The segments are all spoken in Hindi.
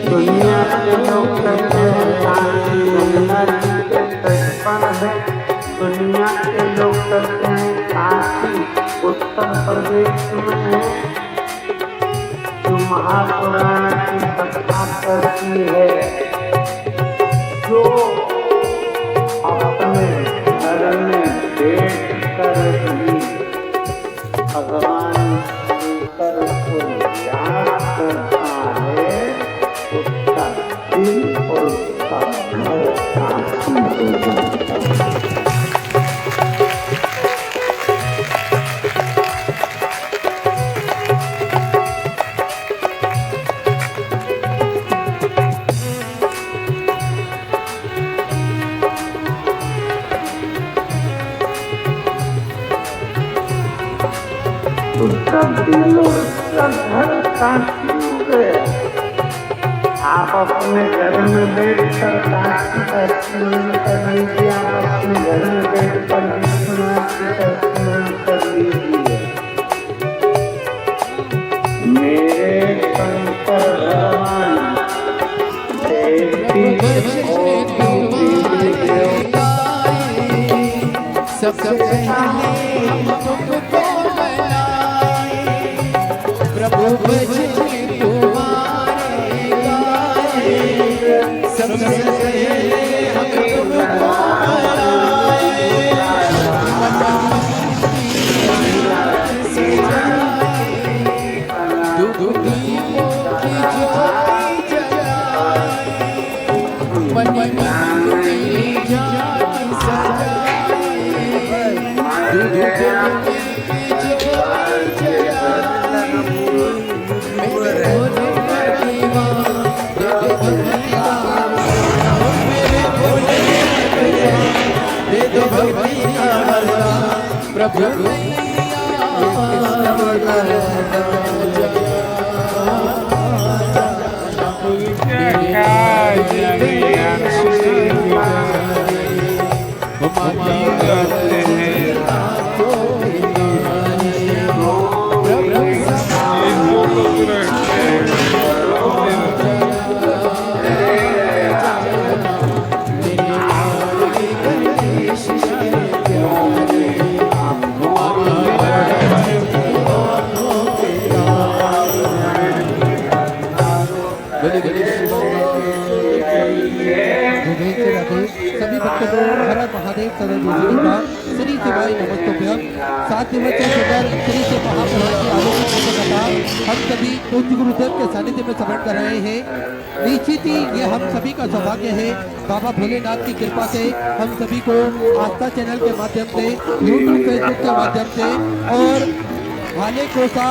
दुनिया के लोग कहते हैं शांति दुनिया के लोग कहते हैं काशी उत्तर प्रदेश में है, जो महापुराण की कथा करती है, जो अपने घर में बैठ कर ही भगवान शंकर को याद करता है, उसका दिल और उसका घर शांति हो जाता है। उसका दिल और उसका घर शांति हो गया। आप अपने घर में बैठ कर काशी का स्मरण कर लीजिए, आप अपने घर में बैठ कर विश्वनाथ जी का स्मरण कर लीजिए। मेरे शंकर भगवान देवी सबसे पहले हमको बनाए प्रभु भजन तुम्हारे गाए, सबसे पहले हमको बनाए दुख दीपों की ज्योति जलाए, मन में ज्योति सजाए, प्रभु सभी भक्तों को हर महादेव सरस्वती का श्री शिवाय नमस्तुभ्यम। 7 दिवस से सुंदर श्री से महापुराण की आलोचना कथा हम सभी पूज्य गुरुदेव के सानिध्य में समर्पण कर रहे हैं। निश्चित ही ये हम सभी का सौभाग्य है, बाबा भोलेनाथ की कृपा से हम सभी को आस्था चैनल के माध्यम से, यूट्यूब फेसबुक के माध्यम से और भाले कोसा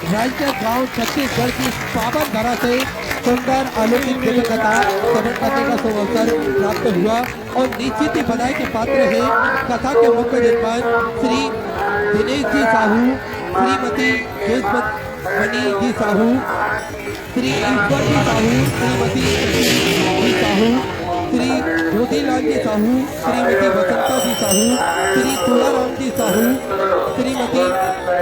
राज्य गांव छत्तीसगढ़ की पावन धरा से सुंदर अलौकिक दिव्य कथा श्रवण करने का अवसर प्राप्त हुआ और निश्चित ही बधाई के पात्र है कथा के मुख्य यजमान श्री दिनेश जी साहू, श्रीमती केशवमणि जी साहू, श्री ईश्वर जी साहू, श्रीमती जी साहू, श्री ज्योतिलाल जी साहू, श्रीमती वसंता जी साहू, श्री तुलाराम जी साहू, श्रीमती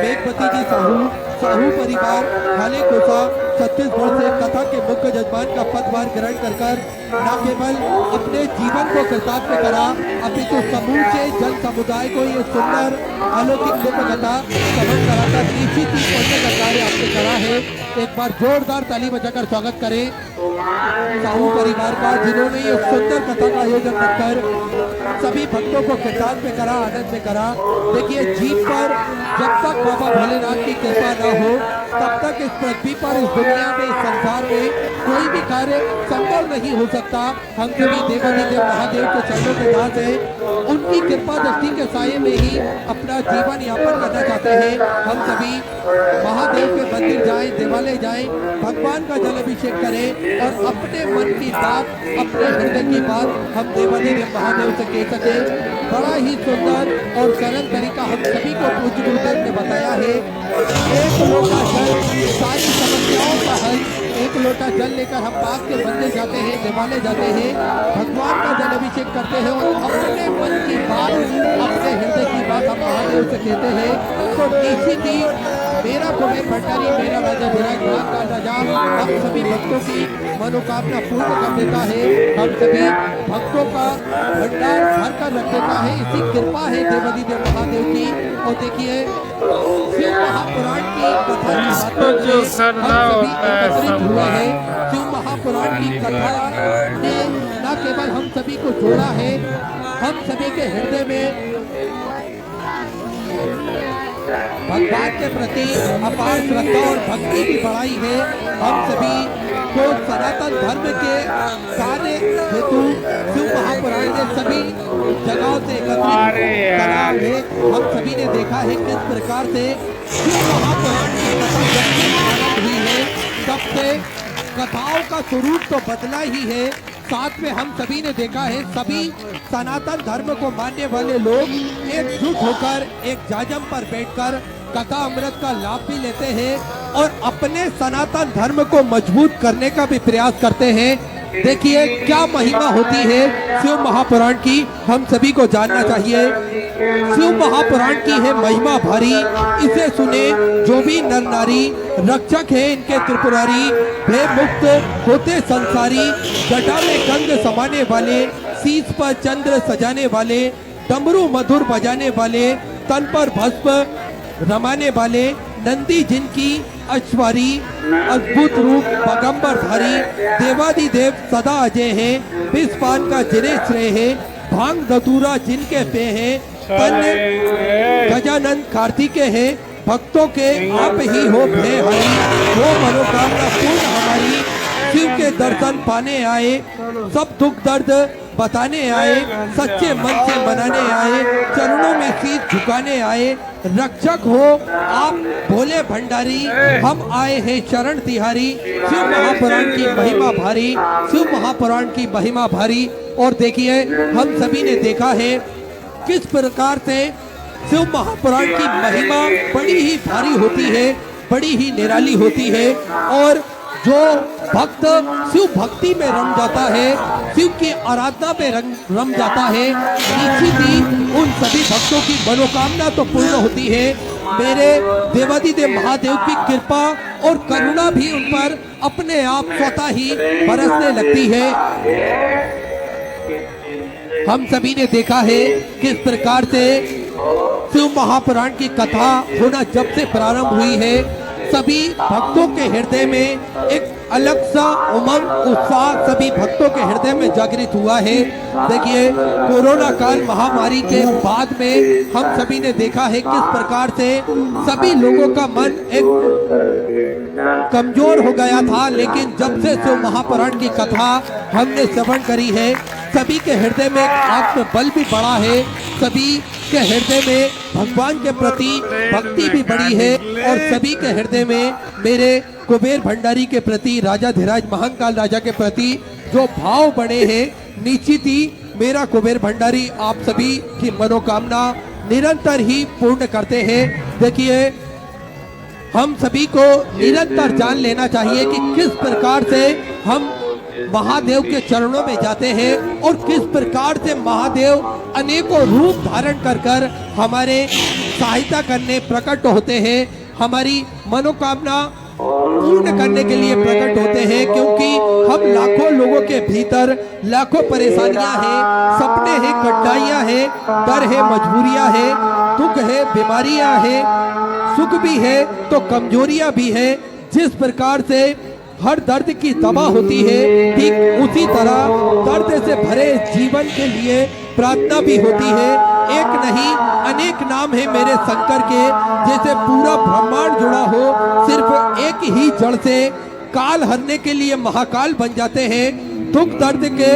मेघवती जी साहू, साहू परिवार भाले कोसा छत्तीसगढ़ से कथा के मुख्य यजमान का पदभार ग्रहण कर न केवल अपने जीवन को कृतार्थ करा, अपितु समूचे जन समुदाय को ये सुंदर अलौकिक दिव्य कथा समझ कराकर निश्चित ही पढ़ने का कार्य आपने करा है। एक बार जोरदार ताली बजाकर स्वागत करें साहू परिवार का, जिन्होंने ये सुंदर कथा का आयोजन रखकर सभी भक्तों को कृतार्थ में करा, आनंद में करा। देखिए, जीव पर जब तक बाबा भोलेनाथ की कृपा न हो तब तक इस पृथ्वी पर, इस दुनिया में, इस संसार में कोई भी कार्य संभव नहीं हो सकता। हम सभी देवाधिदेव महादेव के चरणों के दास हैं, उनकी कृपा दृष्टि के साये में ही अपना जीवन यापन करना चाहते हैं। हम सभी महादेव के मंदिर जाएं, देवालय जाएं, भगवान का जल अभिषेक करें और अपने मन की बात, अपने हृदय की बात हम देवाधिदेव महादेव से कह सके। बड़ा ही सुंदर और सरल तरीका हम सभी को पूज्य गुरुदेव ने बताया है। एक लोक का जल सारी समस्याओं का हल, एक लोटा जल लेकर हम पास के मंदिर जाते हैं, देवालय जाते हैं, भगवान का जल अभिषेक करते हैं और अपने मन की बात, अपने हृदय की बात हम महादेव से कहते हैं। तो निश्चित ही मेरा कुबेर भंडारी, मेरा राजा धीराज महाकाल राजा हम सभी भक्तों की मनोकामना पूर्ण कर देता है, हम सभी भक्तों का भंडार भर कर रख देता है। इसी कृपा है देवाधिदेव महादेव की। और देखिए शिव महापुराण की कथा की बातों में हम सभी एकत्रित हुए हैं। शिव महापुराण की कथा ने न केवल हम सभी को जोड़ा है, हम सभी के हृदय में भगवान के प्रति अपार श्रद्धा और भक्ति की बढ़ाई है। हम सभी को सनातन धर्म के कार्य हेतु शिव महापुराण ने सभी जगहों से एकत्रित करा है। हम सभी ने देखा है किस प्रकार से शिव महापुराण की कथा जब से प्रारंभ हुई है तब से कथाओं का स्वरूप तो बदला ही है, साथ में हम सभी ने देखा है सभी सनातन धर्म को मानने वाले लोग एकजुट होकर एक जाजम पर बैठकर कथा अमृत का लाभ भी लेते हैं और अपने सनातन धर्म को मजबूत करने का भी प्रयास करते हैं। देखिए क्या महिमा होती है शिव महापुराण की, हम सभी को जानना चाहिए। शिव महापुराण की है महिमा भारी, इसे सुने जो भी नर नारी, रक्षक है इनके त्रिपुरारी, भय मुक्त होते संसारी, जटा में गंग समाने वाले, शीश पर चंद्र सजाने वाले, डमरू मधुर बजाने वाले, तन पर भस्म रमाने वाले, नंदी जिनकी अश्वारी, अद्भुत रूप बगंबर धारी, देवादिदेव सदा अजय है, विस्पान का जिने श्रेय है, भांग धतूरा जिनके पे है, तन गजानन कार्तिकेय है, भक्तों के आप ही हो भय हरि, वो मनोकामना पूर्ण हमारी, शिव के दर्शन पाने आए, सब दुख दर्द बताने आए, सच्चे मन से मनाने आए, चरणों में शीश झुकाने आए, रक्षक हो आप भोले भंडारी, हम आए हैं शरण तिहारी। शिव महापुराण की महिमा भारी, शिव महापुराण की महिमा भारी। और देखिए हम सभी ने देखा है किस प्रकार से शिव महापुराण की महिमा बड़ी ही भारी होती है, बड़ी ही निराली होती है। और जो भक्त शिव भक्ति में रम जाता है, शिव की आराधना में रम जाता है, निश्चित ही उन सभी भक्तों की मनोकामना तो पूर्ण होती है। मेरे देवाधिदेव महादेव की कृपा और करुणा भी उन पर अपने आप स्वतः ही बरसने लगती है। हम सभी ने देखा है किस प्रकार से शिव महापुराण की कथा होना जब से प्रारंभ हुई है, सभी भक्तों के हृदय में एक अलग सा उमंग उत्साह सभी भक्तों के हृदय में जागृत हुआ है। देखिए कोरोना काल महामारी के बाद में हम सभी ने देखा है किस प्रकार से सभी लोगों का मन एक कमजोर हो गया था, लेकिन जब से शिव महापुराण की कथा हमने श्रवण करी है, सभी के हृदय में आत्मबल भी बढ़ा है, सभी के हृदय में भगवान के प्रति भक्ति भी बढ़ी है और सभी के हृदय में मेरे कुबेर भंडारी के प्रति, राजा धीराज महाकाल राजा के प्रति जो भाव बढ़े हैं, निश्चित ही मेरा कुबेर भंडारी आप सभी की मनोकामना निरंतर ही पूर्ण करते हैं। देखिए हम सभी को निरंतर जान लेना चाहिए कि किस प्रकार से हम महादेव के चरणों में जाते हैं और किस प्रकार से महादेव अनेकों रूप धारण कर हमारे सहायता करने प्रकट होते हैं, हमारी मनोकामना पूर्ण करने के लिए प्रकट होते हैं। क्योंकि हम लाखों लोगों के भीतर लाखों परेशानियां हैं, सपने हैं, कठिनाइयां हैं, डर है, मजबूरियां हैं, दुख है, बीमारियां हैं, सुख भी है तो कमजोरियां भी है। जिस प्रकार से हर दर्द की दवा होती है, ठीक उसी तरह दर्द से भरे जीवन के लिए प्रार्थना भी होती है। एक नहीं अनेक नाम है मेरे शंकर के, जैसे पूरा ब्रह्मांड जुड़ा हो, सिर्फ एक ही जड़ से काल हरने के लिए महाकाल बन जाते हैं। दुख दर्द के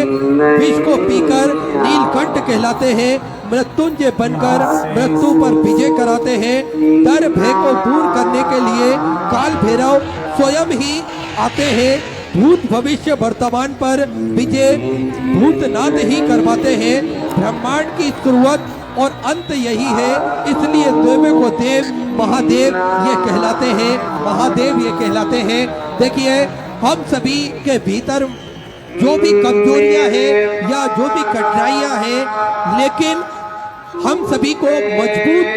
विष को पीकर नीलकंठ कहलाते हैं, मृत्युंजय बनकर मृत्यु पर विजय कराते हैं। डर भय को दूर करने के लिए काल भैरव स्वयं ही आते हैं, भूत भविष्य वर्तमान पर विजय भूतनाथ ही करवाते हैं। ब्रह्मांड की शुरुआत और अंत यही है, इसलिए देवों को देव महादेव ये कहलाते हैं, महादेव ये कहलाते हैं। देखिए हम सभी के भीतर जो भी कमजोरियां हैं या जो भी कठिनाइयां हैं, लेकिन हम सभी को मजबूत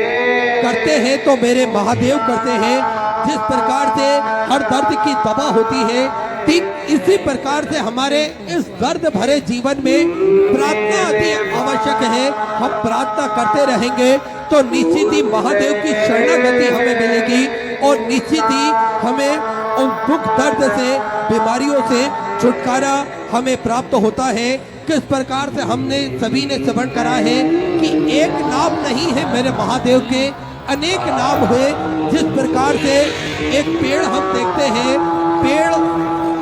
करते हैं तो मेरे महादेव करते हैं। जिस प्रकार से हर दर्द की दवा होती है, ठीक इसी प्रकार से हमारे इस दर्द भरे जीवन में प्रार्थना अति आवश्यक है। हम प्रार्थना करते रहेंगे तो निश्चित ही महादेव की शरणागति हमें मिलेगी और निश्चित ही हमें उन दुख दर्द से, बीमारियों से छुटकारा हमें प्राप्त होता है। किस प्रकार से हमने सभी ने श्रवण करा है कि एक नाम नहीं है मेरे महादेव के, अनेक नाम हुए। जिस प्रकार से एक पेड़ हम देखते हैं, पेड़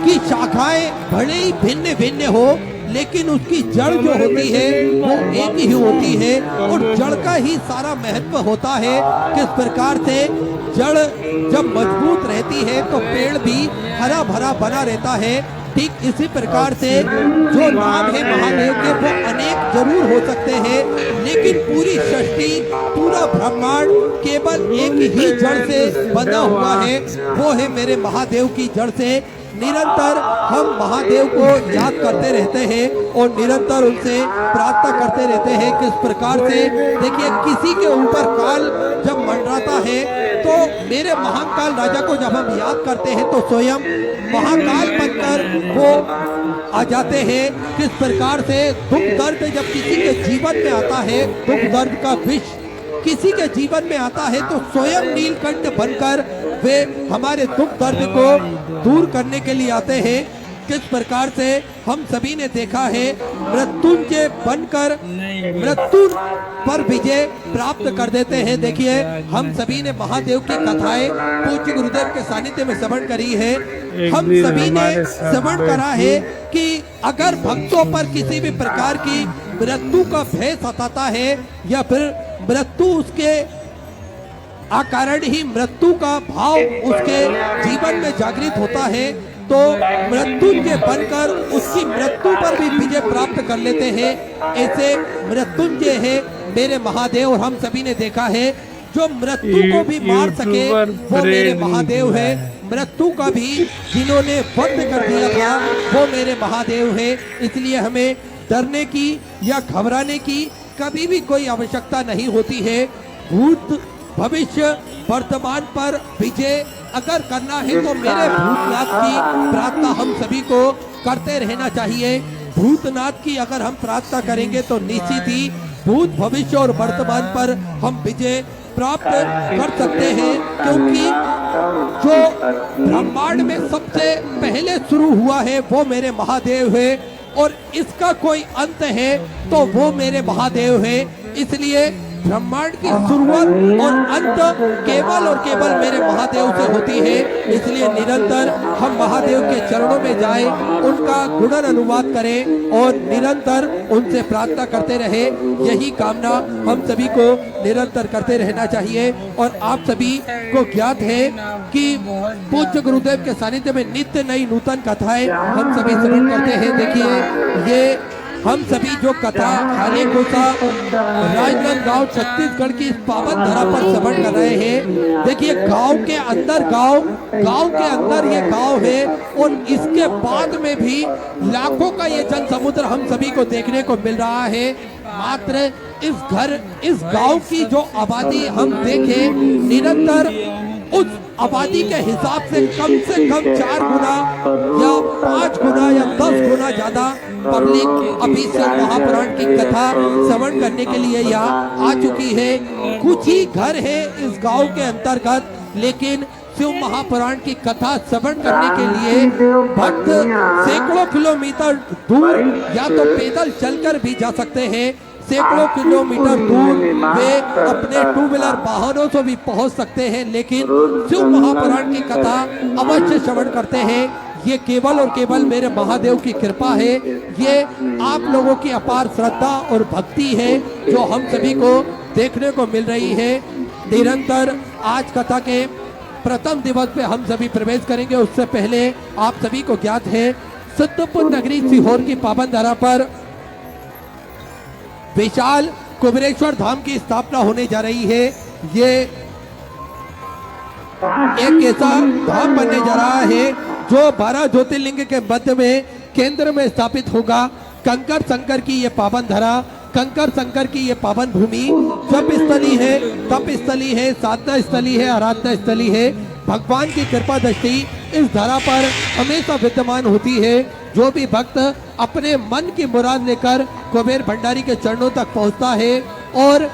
की शाखाएं भले ही भिन्न भिन्न हो, लेकिन उसकी जड़ जो होती है वो एक ही होती है और जड़ का ही सारा महत्व होता है। किस प्रकार से जड़ जब मजबूत रहती है तो पेड़ भी हरा भरा बना रहता है। ठीक इसी प्रकार से जो नाम है महादेव के वो अनेक जरूर हो सकते हैं, लेकिन पूरी सृष्टि, पूरा ब्रह्मांड केवल एक ही जड़ से बना हुआ है, वो है मेरे महादेव की जड़ से। निरंतर हम महादेव को याद करते रहते हैं और निरंतर उनसे प्रार्थना करते रहते हैं। किस प्रकार से देखिए, किसी के ऊपर काल जब मंडराता है तो मेरे महाकाल राजा को जब हम याद करते हैं तो स्वयं महाकाल बनकर वो आ जाते हैं। किस प्रकार से दुख दर्द जब किसी के जीवन में आता है, दुख दर्द का विष किसी के जीवन में आता है तो स्वयं नीलकंठ बनकर वे हमारे दुख दर्द को दूर करने के लिए आते हैं। किस प्रकार से हम सभी ने देखा है, मृत्युंजय बनकर मृत्यु पर विजय प्राप्त कर देते हैं। देखिए, हम सभी ने महादेव की कथाएं पूज्य गुरुदेव के सानिध्य में श्रवण करी है। हम सभी ने श्रवण करा है कि अगर भक्तों पर किसी भी प्रकार की मृत्यु का भय सताता है या फिर मृत्यु उसके अकारण ही मृत्यु का भाव उसके जीवन में जागृत होता है तो मृत्युंजय बनकर उसकी मृत्यु पर भी विजय प्राप्त कर लेते हैं। ऐसे मृत्युंजय है मेरे महादेव और हम सभी ने देखा है जो मृत्यु को भी मार सके वो मेरे महादेव है। मृत्यु का भी जिन्होंने वध कर दिया था वो मेरे महादेव है। इसलिए हमें डरने की या घबराने की कभी भी कोई आवश्यकता नहीं होती है। भूत भविष्य वर्तमान पर विजय अगर करना है तो मेरे भूतनाथ की प्रार्थना हम सभी को करते रहना चाहिए। भूतनाथ की अगर हम प्रार्थना करेंगे तो निश्चित ही भूत भविष्य और वर्तमान पर हम विजय प्राप्त कर सकते हैं, क्योंकि जो ब्रह्मांड में सबसे पहले शुरू हुआ है वो मेरे महादेव है और इसका कोई अंत है तो वो मेरे महादेव है। इसलिए ब्रह्मांड की शुरुआत और अंत केवल और केवल मेरे महादेव से होती है। इसलिए निरंतर हम महादेव के चरणों में जाएं, उनका गुणन अनुवाद करें और निरंतर उनसे प्रार्थना करते रहे। यही कामना हम सभी को निरंतर करते रहना चाहिए। और आप सभी को ज्ञात है कि पूज्य गुरुदेव के सानिध्य में नित्य नई नूतन कथाएं हम सभी श्रवण करते हैं। देखिए, ये हम सभी जो कथा खाने गोसा राजनांदगांव छत्तीसगढ़ की इस पावन धरा पर श्रवण कर रहे हैं। देखिए, गांव के अंदर गांव के अंदर ये गांव है और इसके बाद में भी लाखों का ये जन समुद्र हम सभी को देखने को मिल रहा है। मात्र इस गांव की जो आबादी हम देखें, निरंतर उस आबादी के हिसाब से कम 4 गुना या 5 गुना या 10 गुना ज्यादा पब्लिक अभी से महापुराण की कथा श्रवण करने के लिए यहाँ आ चुकी है। कुछ ही घर है इस गांव के अंतर्गत, लेकिन शिव महापुराण की कथा श्रवण करने के लिए भक्त सैकड़ों किलोमीटर दूर या तो पैदल चलकर भी जा सकते हैं, सैकड़ों किलोमीटर दूर वे अपने 2 व्हीलर वाहनों से भी पहुंच सकते हैं, लेकिन शिव महापुराण की कथा अवश्य श्रवण करते हैं। ये केवल और केवल मेरे महादेव की कृपा है। ये आप लोगों की अपार श्रद्धा और भक्ति है जो हम सभी को देखने को मिल रही है। निरंतर आज कथा के प्रथम दिवस पे हम सभी प्रवेश करेंगे। उससे पहले आप सभी को ज्ञात है, सिद्धपुर नगरी सीहोर की पावन धरा पर विशाल कुबेरेश्वर धाम की स्थापना होने जा रही है। ये एक ऐसा धाम बनने जा रहा है जो 12 ज्योतिर्लिंग के मध्य में केंद्र में स्थापित होगा। कंकर शंकर की ये पावन धरा, कंकर शंकर की ये पावन भूमि जप स्थली है, तप स्थली है, साधना स्थली है, आराधना स्थली है। भगवान की कृपा दृष्टि इस धरा पर हमेशा विद्यमान होती है। जो भी भक्त अपने मन की मुराद लेकर कुबेर भंडारी के चरणों तक पहुंचता है और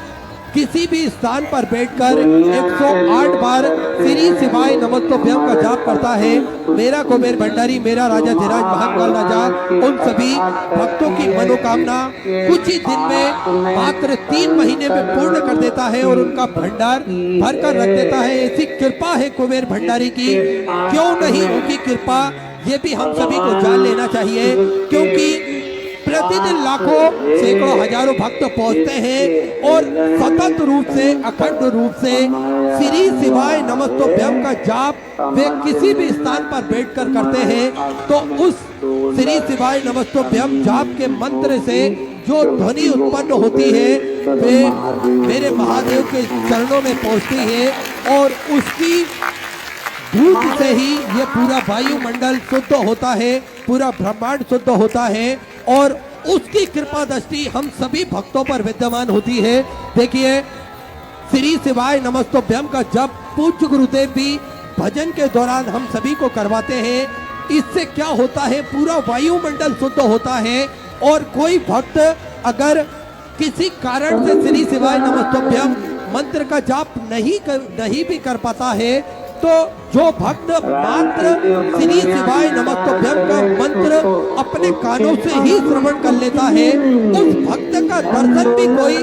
किसी भी स्थान पर बैठकर 108 बार श्री शिवाय नमस्तुभ्यम का जाप करता है, मेरा कुबेर भंडारी, मेरा राजा धीराज महाकाल राजा उन सभी भक्तों की मनोकामना कुछ ही दिन में मात्र 3 महीने में पूर्ण कर देता है और उनका भंडार भर कर रख देता है। ऐसी कृपा है कुबेर भंडारी की। क्यों नहीं उनकी कृपा, ये भी हम सभी को जान लेना चाहिए, क्योंकि प्रतिदिन लाखों सैकड़ों हजारों भक्त पहुंचते हैं और सतत रूप से, अखंड रूप से श्री शिवाय नमस्तुभ्यम का जाप वे किसी भी स्थान पर बैठकर करते हैं। तो उस श्री शिवाय नमस्तुभ्यम जाप के मंत्र से जो ध्वनि उत्पन्न होती है वे मेरे महादेव के चरणों में पहुंचती है और उसकी धूप से ही ये पूरा वायुमंडल शुद्ध होता है, पूरा ब्रह्मांड शुद्ध होता है और उसकी कृपा दृष्टि हम सभी भक्तों पर विद्यमान होती है। देखिए, श्री शिवाय नमस्तुभ्यम का जप पूज्य गुरुदेव भी भजन के दौरान हम सभी को करवाते हैं। इससे क्या होता है, पूरा वायुमंडल शुद्ध होता है और कोई भक्त अगर किसी कारण से श्री शिवाय नमस्तुभ्यम मंत्र का जाप नहीं भी कर पाता है, तो जो भक्त मात्र श्री शिवाय नमस्तुभ्यम का मंत्र अपने कानों से ही श्रवण कर लेता है, उस भक्त का दर्शन भी कोई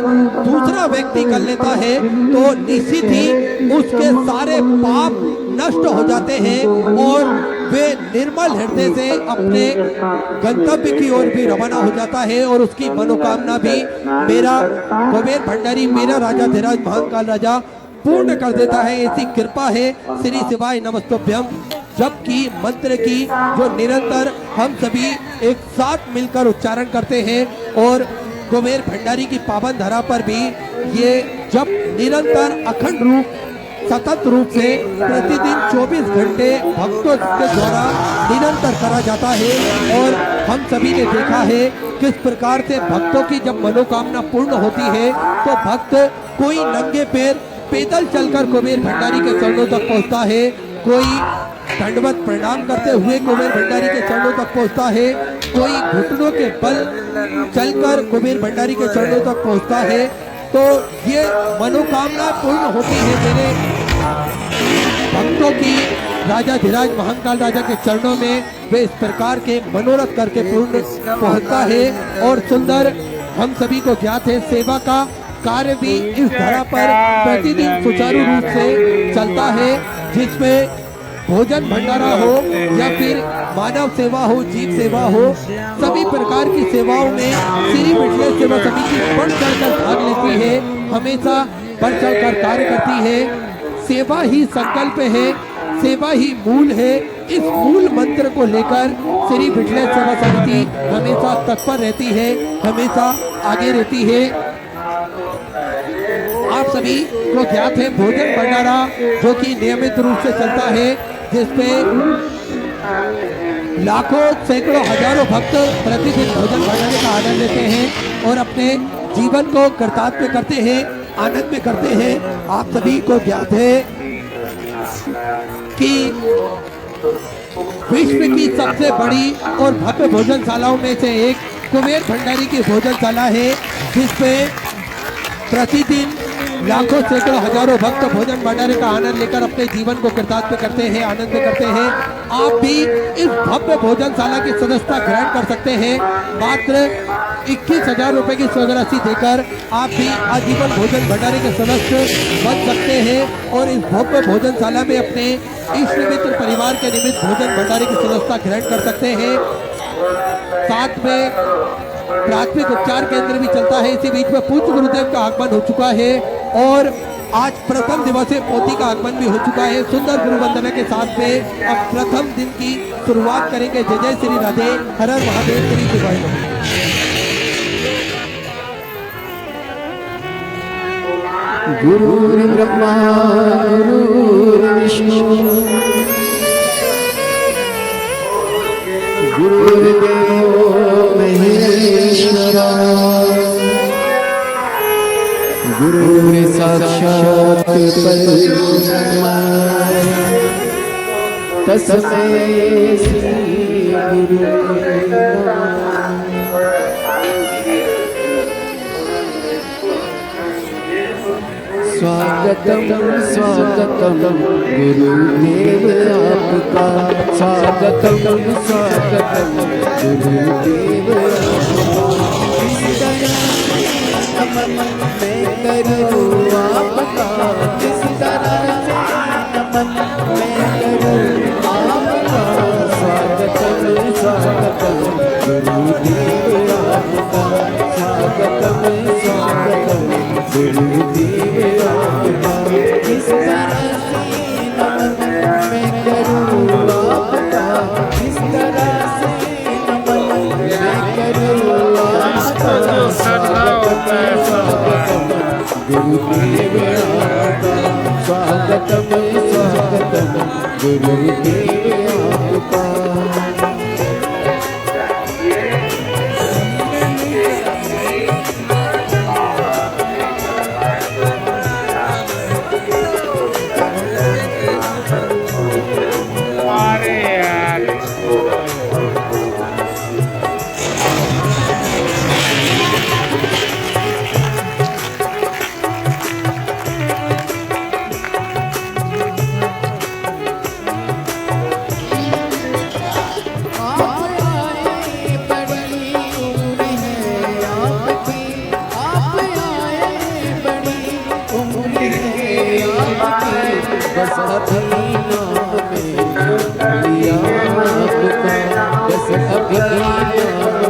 दूसरा व्यक्ति कर लेता है, तो निश्चित ही उसके सारे पाप नष्ट हो जाते हैं और वे निर्मल हृदय से अपने गंतव्य की ओर भी रवाना हो जाता है और उसकी मनोकामना भी मेरा कुबेर भंडारी, मेरा राजा धीराज महाकाल राजा पूर्ण कर देता है। ऐसी कृपा है श्री शिवाय नमस्तुभ्यम जप की मंत्र की, जो निरंतर हम सभी एक साथ मिलकर उच्चारण करते हैं और कुबेर भंडारी की पावन धरा पर भी ये जप निरंतर अखंड रूप सतत रूप से प्रतिदिन 24 घंटे भक्तों के द्वारा निरंतर करा जाता है। और हम सभी ने देखा है किस प्रकार से भक्तों की जब मनोकामना पूर्ण होती है तो भक्त कोई नंगे पैर पैदल चलकर कुबेर भंडारी के चरणों तक पहुंचता है, कोई दंडवत प्रणाम करते हुए कुबेर भंडारी के चरणों तक पहुंचता है, कोई घुटनों के बल चलकर कुबेर भंडारी के चरणों तक पहुंचता है। तो ये मनोकामना पूर्ण होती है मेरे भक्तों की राजा धीराज महाकाल राजा के चरणों में। वे इस प्रकार के मनोरथ करके पूर्ण पहुंचता है और सुंदर हम सभी को ज्ञात है सेवा का कार्य भी इस धरा पर प्रतिदिन सुचारू रूप से चलता है, जिसमें भोजन भंडारा हो या फिर मानव सेवा हो, जीव सेवा हो, सभी प्रकार की सेवाओं में श्री विठलेश्वर सेवा समिति बढ़ चढ़कर भाग लेती है, हमेशा बढ़ चढ़कर कार्य करती है। सेवा ही संकल्प है, सेवा ही मूल है। इस मूल मंत्र को लेकर श्री विठलेश्वर सेवा समिति हमेशा तत्पर रहती है, हमेशा आगे रहती है। आप सभी को ज्ञात है भोजन भंडारा जो कि नियमित रूप से चलता है, जिसपे लाखों सैकड़ों हजारों भक्त प्रतिदिन भोजन भंडारे का आनंद लेते हैं और अपने जीवन को कृतार्थ करते हैं, आनंद में करते हैं। आप सभी को ज्ञात है कि विश्व की सबसे बड़ी और भव्य भोजनशालाओं में से एक कुबेर भंडारी की भोजनशाला है, जिसपे प्रतिदिन लाखों सैकड़ों हजारों भक्त भोजन भंडारे का आनंद लेकर अपने जीवन को कृतार्थ करते हैं, आनंद करते हैं। आप भी इस भव्य भोजनशाला की सदस्यता ग्रहण कर सकते हैं। मात्र 21,000 रुपए की स्वराशि देकर आप भी आजीवन भोजन भंडारे के सदस्य बन सकते हैं और इस भव्य भोजनशाला में अपने इष्ट मित्र परिवार के निमित्त भोजन भंडारे की सदस्यता ग्रहण कर सकते हैं। साथ में प्राथमिक उपचार केंद्र भी चलता है। इसी बीच में पूज्य गुरुदेव का आगमन हो चुका है और आज प्रथम दिवसीय पोथी का आगमन भी हो चुका है। सुंदर गुरु वंदना के साथ में अब प्रथम दिन की शुरुआत करेंगे। जय जय श्री राधे, हर हर महादेव, श्री शिवाय नमः। गुरुर्ब्रह्मा गुरुर्विष्णु गुरुदेवो महेश्वरा गुरु साक्षात् परब्रह्म तस्मै श्री गुरुवे नमः। स्वागतम स्वागतम गुरुदेव आपका स्वागतम स्वागतम गुरुदेव आपका। मैं करूँ आपका किस तरह मैं करूँ आपका स्वागतम स्वागतम गुरुदेव आपका स्वागतम स्वागतम गुरुदेव आपका। किस तरह से नमन मैं करूँ आपका किस तरह से नमन मैं करूँ आपका स्वागतम स्वागतम गुरुदेव आपका स्वागतम स्वागतम गुरुदेव आपका। बस अभी नाम में लिया आपका बस अभी नाम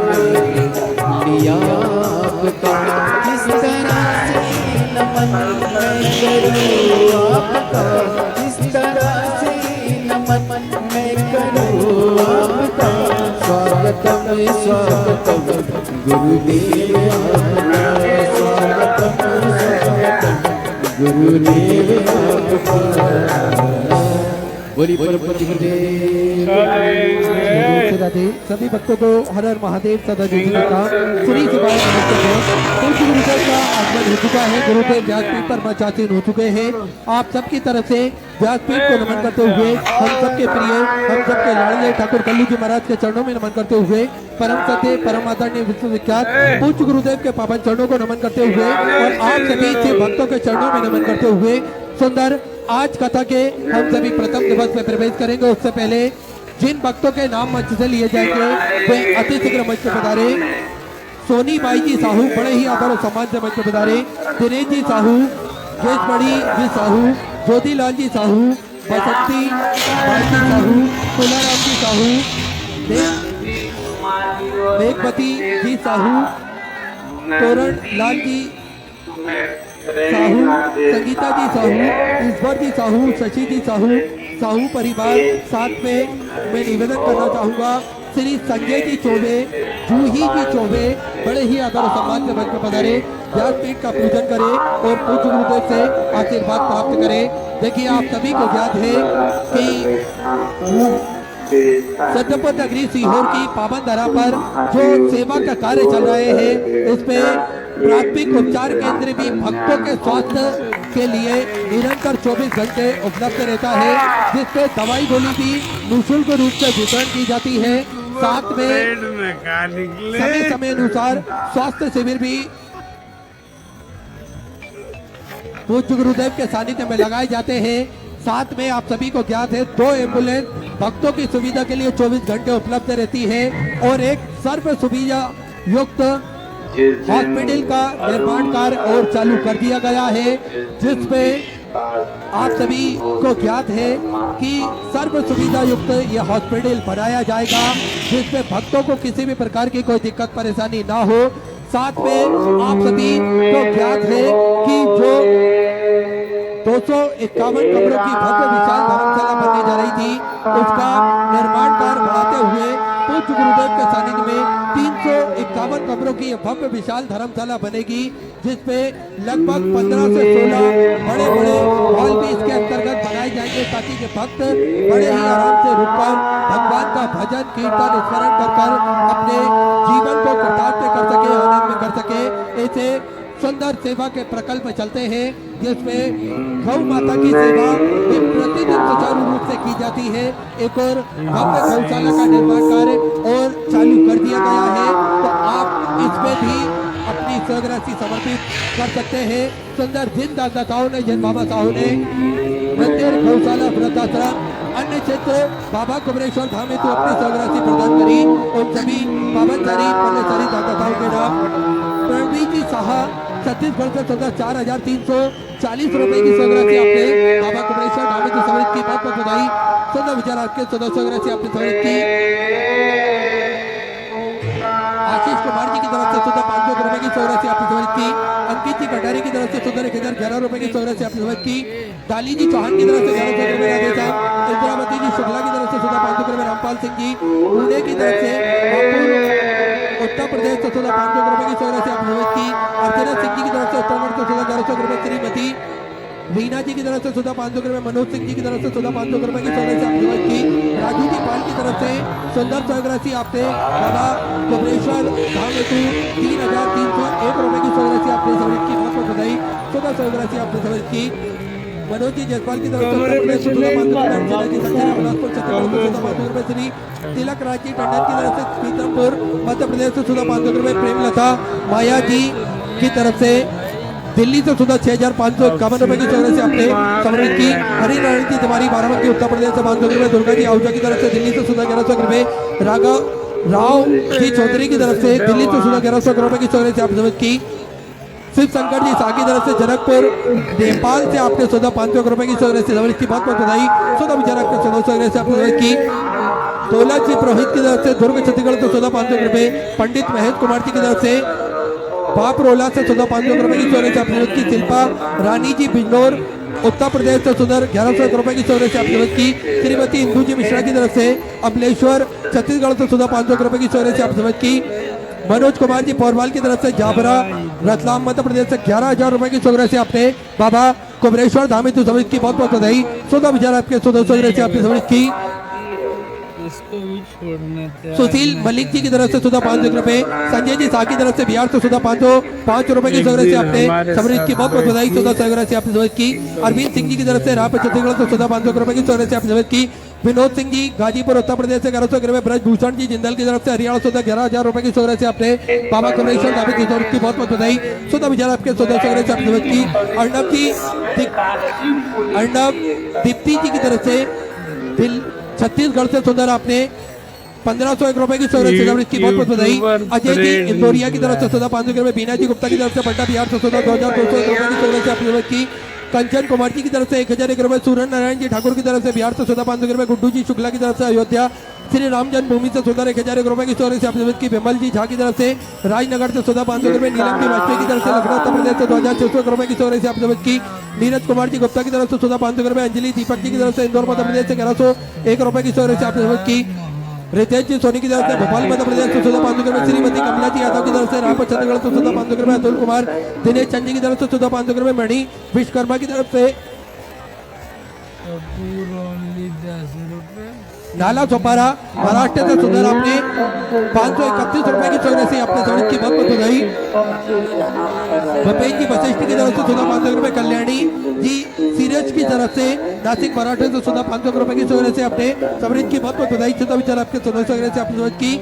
में लिया आपका। किस तरह से नमन मैं करूँ आपका किस तरह से नमन मैं करूँ आपका स्वागतम स्वागतम गुरुदेव आपका स्वागतम स्वागतम गुरुदेव आपका। बोली सभी भक्तों को हर हर महादेव सदा जी का श्री शिवाय नमस्ते। गुरुदेव का आगमन हो चुका है। गुरुदेव व्यासपीठ पर मचासीन हो चुके हैं। आप सबकी तरफ से व्यासपीठ को नमन करते हुए हम सबके प्रिय हम सबके लाडले ठाकुर कल्लू जी महाराज के चरणों में नमन करते हुए परम सत्य परम आदरणीय विश्वविख्यात पूज्य गुरुदेव के पावन चरणों को नमन करते हुए और आप सभी से भक्तों के चरणों में नमन करते हुए सुंदर आज कथा के हम सभी प्रथम दिवस में प्रवेश करेंगे। उससे पहले जिन भक्तों के नाम मंच से लिए जाएंगे वे अति शीघ्र मंच पर पधारे। सोनी बाई जी साहू बड़े ही आदर और सम्मान से मंच पर पधारे। दिनेश जी साहू गेशमणि जी साहू ज्योतिलाल जी साहू बसंती बाई जी साहू तुलाराम जी साहू मेघमती जी साहू तोरण लाल जी साहू संगीता जी साहू ईश्वर जी साहू शशि जी साहू साहू परिवार साथ में मैं निवेदन करना चाहूँगा श्री संजय जी चौबे जूही जी चौबे बड़े ही आदर और सम्मान से मंच पर पधारे। व्यासपीठ का पूजन करें और पूज्य गुरुदेव से आशीर्वाद प्राप्त करें। देखिए आप सभी को ज्ञात है कि सत्यपथ नगरी सीहोर की पावन धरा पर जो सेवा का कार्य चल रहे हैं इसमें प्राथमिक उपचार केंद्र भी भक्तों के स्वास्थ्य के लिए निरंतर 24 घंटे उपलब्ध रहता है जिसपे दवाई गोली भी निःशुल्क रूप से वितरण की जाती है। साथ में समय समय अनुसार स्वास्थ्य शिविर भी पूज्य गुरुदेव के सानिध्य में लगाए जाते हैं। साथ में आप सभी को ज्ञात है 2 एम्बुलेंस भक्तों की सुविधा के लिए 24 घंटे उपलब्ध रहती है और एक सर्व सुविधा युक्त हॉस्पिटल का निर्माण कार्य और चालू कर दिया गया है जिसपे आप सभी को ज्ञात है कि सर्व सुविधा युक्त यह हॉस्पिटल बनाया जाएगा जिसमें भक्तों को किसी भी प्रकार की कोई दिक्कत परेशानी ना हो। साथ में आप सभी को ज्ञात है कि जो 251 कमरों की भव्य विशाल धर्मशाला बनने जा रही थी उसका निर्माण कार्य बढ़ाते हुए पूज्य गुरुदेव के सानिध्य में 351 कमरों की भव्य विशाल धर्मशाला बनेगी जिसपे लगभग 15 से 16 बड़े बड़े हॉल भी इसके अंतर्गत बनाए जाएंगे ताकि के भक्त बड़े ही आराम से रुककर भगवान का भजन कीर्तन स्मरण कर अपने जीवन को कृतार्थ कर सके, आनंद में कर सके। ऐसे सुंदर सेवा के प्रकल्प चलते हैं जिसमें गौ माता की सेवा दिन प्रतिदिन सुचारू रूप से की जाती है। एक और भव्य गौशाला का निर्माण कार्य और चालू कर दिया गया है, तो आप इसमें भी अपनी स्वराशि समर्पित कर सकते हैं। सुंदर जिन दाताओं ने, जिन बाबा साहू ने मंदिर, गौशाला, वृद्धाश्रम, अन्य क्षेत्र बाबा कुबरेश्वर धाम में तो अपनी स्वराशि प्रदान करी, उन सभी पावनचारी पुण्यचारी दाताओं के नाम प्रवीण जी साहा छत्तीसगढ़ से 4,340 रुपए की स्वराशि आपने बाबा कुबरेश्वर धाम में तो समर्पित की। बहुत बहुत बधाई। सुंदर विचार आपके स्वराशि आपने समर्पित की। आशीष कुमार जी की तरफ से 500 रुपए की स्वराशि आपने समर्पित की। अंकित जी कटारी की तरफ से 1,011 रुपए की स्वराशि आपने समर्पित की। डाली जी चौहान की तरफ से 1100 रुपए राधे साहब। इंदिरावती जी शुक्ला की तरफ से 500 रुपए। रामपाल सिंह जी पुणे की तरफ से उत्तर प्रदेश से 500 रुपए की स्वराशि आपने समर्पित की। अर्चना सिंह जी की तरफ से उत्तराखंड से 1100 रुपए। श्रीमती रीना जी की तरफ से 500 रुपए। मनोज सिंह जी की तरफ से 500 रुपए की स्वराशि आपने समर्पित की। राजू जी पाल की तरफ से सुंदर स्वराशि आपने बाबा कुबरेश्वर धाम हेतु 3,301 रुपए की स्वराशि आपने समर्पित की। बहुत बहुत बधाई। सुंदर स्वराशि आपने समर्पित की। मनोज जी जयपाल की तरफ से 500 रुपए। श्री तिलक राज जी टंडन की तरफ से पीतमपुर मध्य प्रदेश से 500 रुपए। प्रेमलता माया जी की तरफ से दिल्ली से 6,551 रुपए की स्वराशि आपने समर्पित की। हरिनारायण जी तिवारी बाराबंकी उत्तर प्रदेश से 500 रुपए। दुर्गा जी आहूजा की तरफ से दिल्ली से 1100 रुपए। राघव राव जी चौधरी की तरफ से दिल्ली से 1100 रुपए की स्वराशि आपने समर्पित की। शिव शंकर जी साकी तरफ से जनकपुर नेपाल से आपने 500 रुपए की स्वराशि समर्पित की। बहुत बहुत बधाई। विचार आपने स्वराशि आपने समर्पित की। तोला जी पुरोहित की तरफ से दुर्ग छत्तीसगढ़ से 500 रुपए। पंडित महेश कुमार जी की तरफ से बापरोला से 500 रुपए की स्वराशि आपने समर्पित की। शिल्पा रानी जी बिजनौर उत्तर प्रदेश से 1100 रुपए की स्वराशि आपने समर्पित की। श्रीमती इंदू जी मिश्रा की तरफ से अमलेश्वर छत्तीसगढ़ से 500 रुपए की स्वराशि आपने समर्पित की। मनोज कुमार जी पौरवाल की तरफ से जाबरा रतलाम मध्य प्रदेश से 11,000 रुपए की स्वराशि आपने बाबा कुबरेश्वर धाम हेतु समर्पित की। बहुत बहुत बधाई। 14 विचार आपके 14 स्वराशि आपने समर्पित की। इसको भी छोड़ना चाहिए। सुशील मलिक जी की तरफ से 500 रुपए। संजय जी शाह की तरफ से बिहार से 505 रुपए की स्वराशि आपने समर्पित की। बहुत बहुत बधाई। 14 स्वराशि आपने समर्पित की। अरविंद सिंह जी की तरफ से राप छत्तीसगढ़ से 500 रुपए की स्वराशि आपने समर्पित की। विनोद सिंह जी गाजीपुर उत्तर प्रदेश से 1100 रुपए। ब्रजभूषण जी जिंदल की तरफ से हरियाणा से 11,000 रुपए की स्वराशि आपने बाबा कुबरेश्वर धाम की समर्पित की। बहुत बहुत बधाई। 14 विचार आपके 14 स्वराशि आपने समर्पित की। अर्णव दीप्ति जी की तरफ से छत्तीसगढ़ से सुंदर आपने 1,501 रुपए की स्वराशि समर्पित की। बहुत बहुत बधाई। अजय जी इंदौरिया की तरफ से 500 रुपए। बीना जी गुप्ता की तरफ से पटना बिहार से 2,200 रुपए की स्वराशि आपने समर्पित की। कंचन कुमार जी की तरफ से 1,001 रुपए। सूर्य नारायण जी ठाकुर की तरफ से बिहार से 500 रुपए। गुड्डू जी शुक्ला की तरफ से अयोध्या श्री राम जन्मभूमि से 1,001 रुपए की स्वराशि आपने समर्पित की। विमल जी झा की तरफ से राजनगर से 500 रुपए। नीलम जी वाजपेयी की तरफ से लखनऊ उत्तर प्रदेश से 2,600 रुपए की स्वराशि आपने समर्पित की। नीरज कुमार जी गुप्ता की तरफ से 500 रुपए। अंजलि दीपक जी की तरफ से इंदौर मध्य प्रदेश से 1101 रुपए की स्वराशि आपने समर्पित की। रितेश जी सोनी की तरफ से भोपाल मध्य प्रदेश से 500 रुपए। श्रीमती कमला जी यादव की तरफ से रायपुर छत्तीसगढ़ से 500 रुपए। अतुल कुमार दिनेश चंद जी की तरफ से 500 रुपए। मणि विश्वकर्मा की तरफ से ओनली 10 रुपए। नाला चौपारा महाराष्ट्र से सुंदर आपने 531 रुपए की स्वराशि आपने समर्पित की। बहुत बहुत बधाई। भपेश जी वशिष्ठ की तरफ से 500 रुपए। कल्याणी जी सीरज की तरफ से नासिक महाराष्ट्र से 500 रुपए की स्वराशि आपने समर्पित की। बहुत बहुत बधाई। 14 विचार आपके 14 स्वराशि आपने समर्पित की।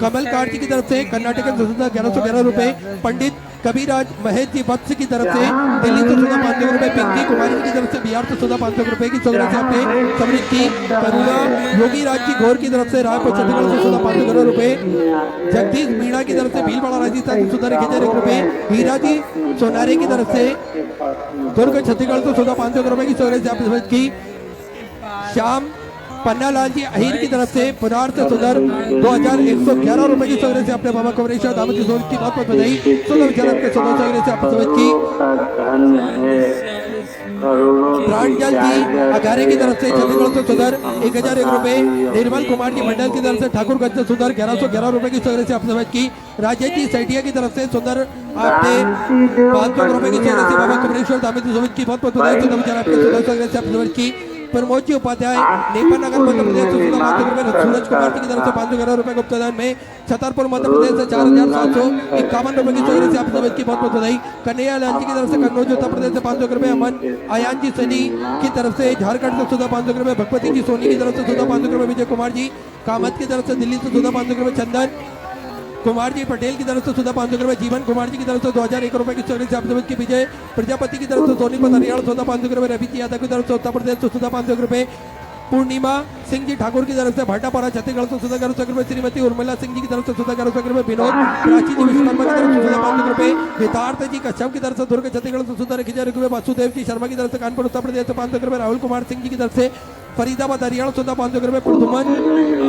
कमल कार जी की तरफ से कर्नाटक से 1111 रुपए। पंडित कबीराज महेश जी वत्स की तरफ से दिल्ली से 500 रुपए। पिंकी कुमारी की तरफ से बिहार से 500 रुपए की स्वराशि आपने समर्पित की। करुणा योगी राज जी घोर की तरफ से रायपुर छत्तीसगढ़ से 500 रुपए। जगदीश मीणा की तरफ से भीलवाड़ा राजस्थान से 1,001 रुपए। हीरा जी सोनारे की तरफ से दुर्ग छत्तीसगढ़ से 500 रुपए की स्वराशि आपने समर्पित की। श्याम पन्नालाल जी अहिर की तरफ से पुरार से सुंदर 2,111 रुपए की स्वराशि आपने बाबा कुबरेश्वर धाम की स्वराशि की। बहुत बहुत बधाई। 16 विचार आपके 16 स्वराशि आपने समर्पित की। प्रांजल जी अघारे की तरफ से छत्तीसगढ़ से सुंदर 1,001 रुपए। निर्मल कुमार जी मंडल की तरफ से ठाकुरगंज से सुंदर 1111 रुपए की स्वराशि आपने समर्पित की। राजेश जी सैटिया की तरफ से सुंदर आपने 500 रुपए की स्वराशि बाबा कुबरेश्वर धाम की समर्पित की। बहुत बहुत बधाई। 14 विचार आपके 16 स्वराशि आपने समर्पित की। प्रमोद जी उपाध्याय नेपाल नगर मध्य प्रदेश से सुधा 500 रुपए, सूरज कुमार जी की तरफ से 511 रुपए गुप्तदान में, छतरपुर मध्य प्रदेश से 4751 रुपए की चौधरी से आप सभी की बहुत बहुत बधाई। कन्हैया लाल जी की तरफ से कन्नौज उत्तर प्रदेश से 500 रुपए, अमन आयान जी सनी की तरफ से झारखंड से सुधा 500 रुपए, भगवती जी सोनी की तरफ से सुधा 500 रुपए, विजय कुमार जी कामत की तरफ से दिल्ली से सुधा 500 रुपए, चंदन कुमार जी पटेल की तरफ से सुधा 500 रुपए, जीवन कुमार जी की तरफ से 2001 रुपए की चौधरी से आप सभी की, विजय प्रजापति की तरफ से सोनीपत हरियाणा सुधा 500 रुपए, रवि जी यादव की तरफ से उत्तर प्रदेश से सुधा 500 रुपए, पूर्णिमा सिंह जी ठाकुर की तरफ से भाटापारा छत्तीसगढ़ से सुधा 1100 रुपए, श्रीमती उर्मिला सिंह जी की तरफ से सुधा 1100 रुपए, विनोद प्राची जी विश्वकर्मा की तरफ से सुधा 500 रुपए, हितार्थ जी कश्यप की तरफ से दुर्ग छत्तीसगढ़ से सुधा 1000 रुपए, वासुदेव जी शर्मा की तरफ से कानपुर उत्तर प्रदेश से 500 रुपए, राहुल कुमार सिंह जी की तरफ से फरीदाबाद हरियाणा सुधा 500 रुपए, प्रदुमन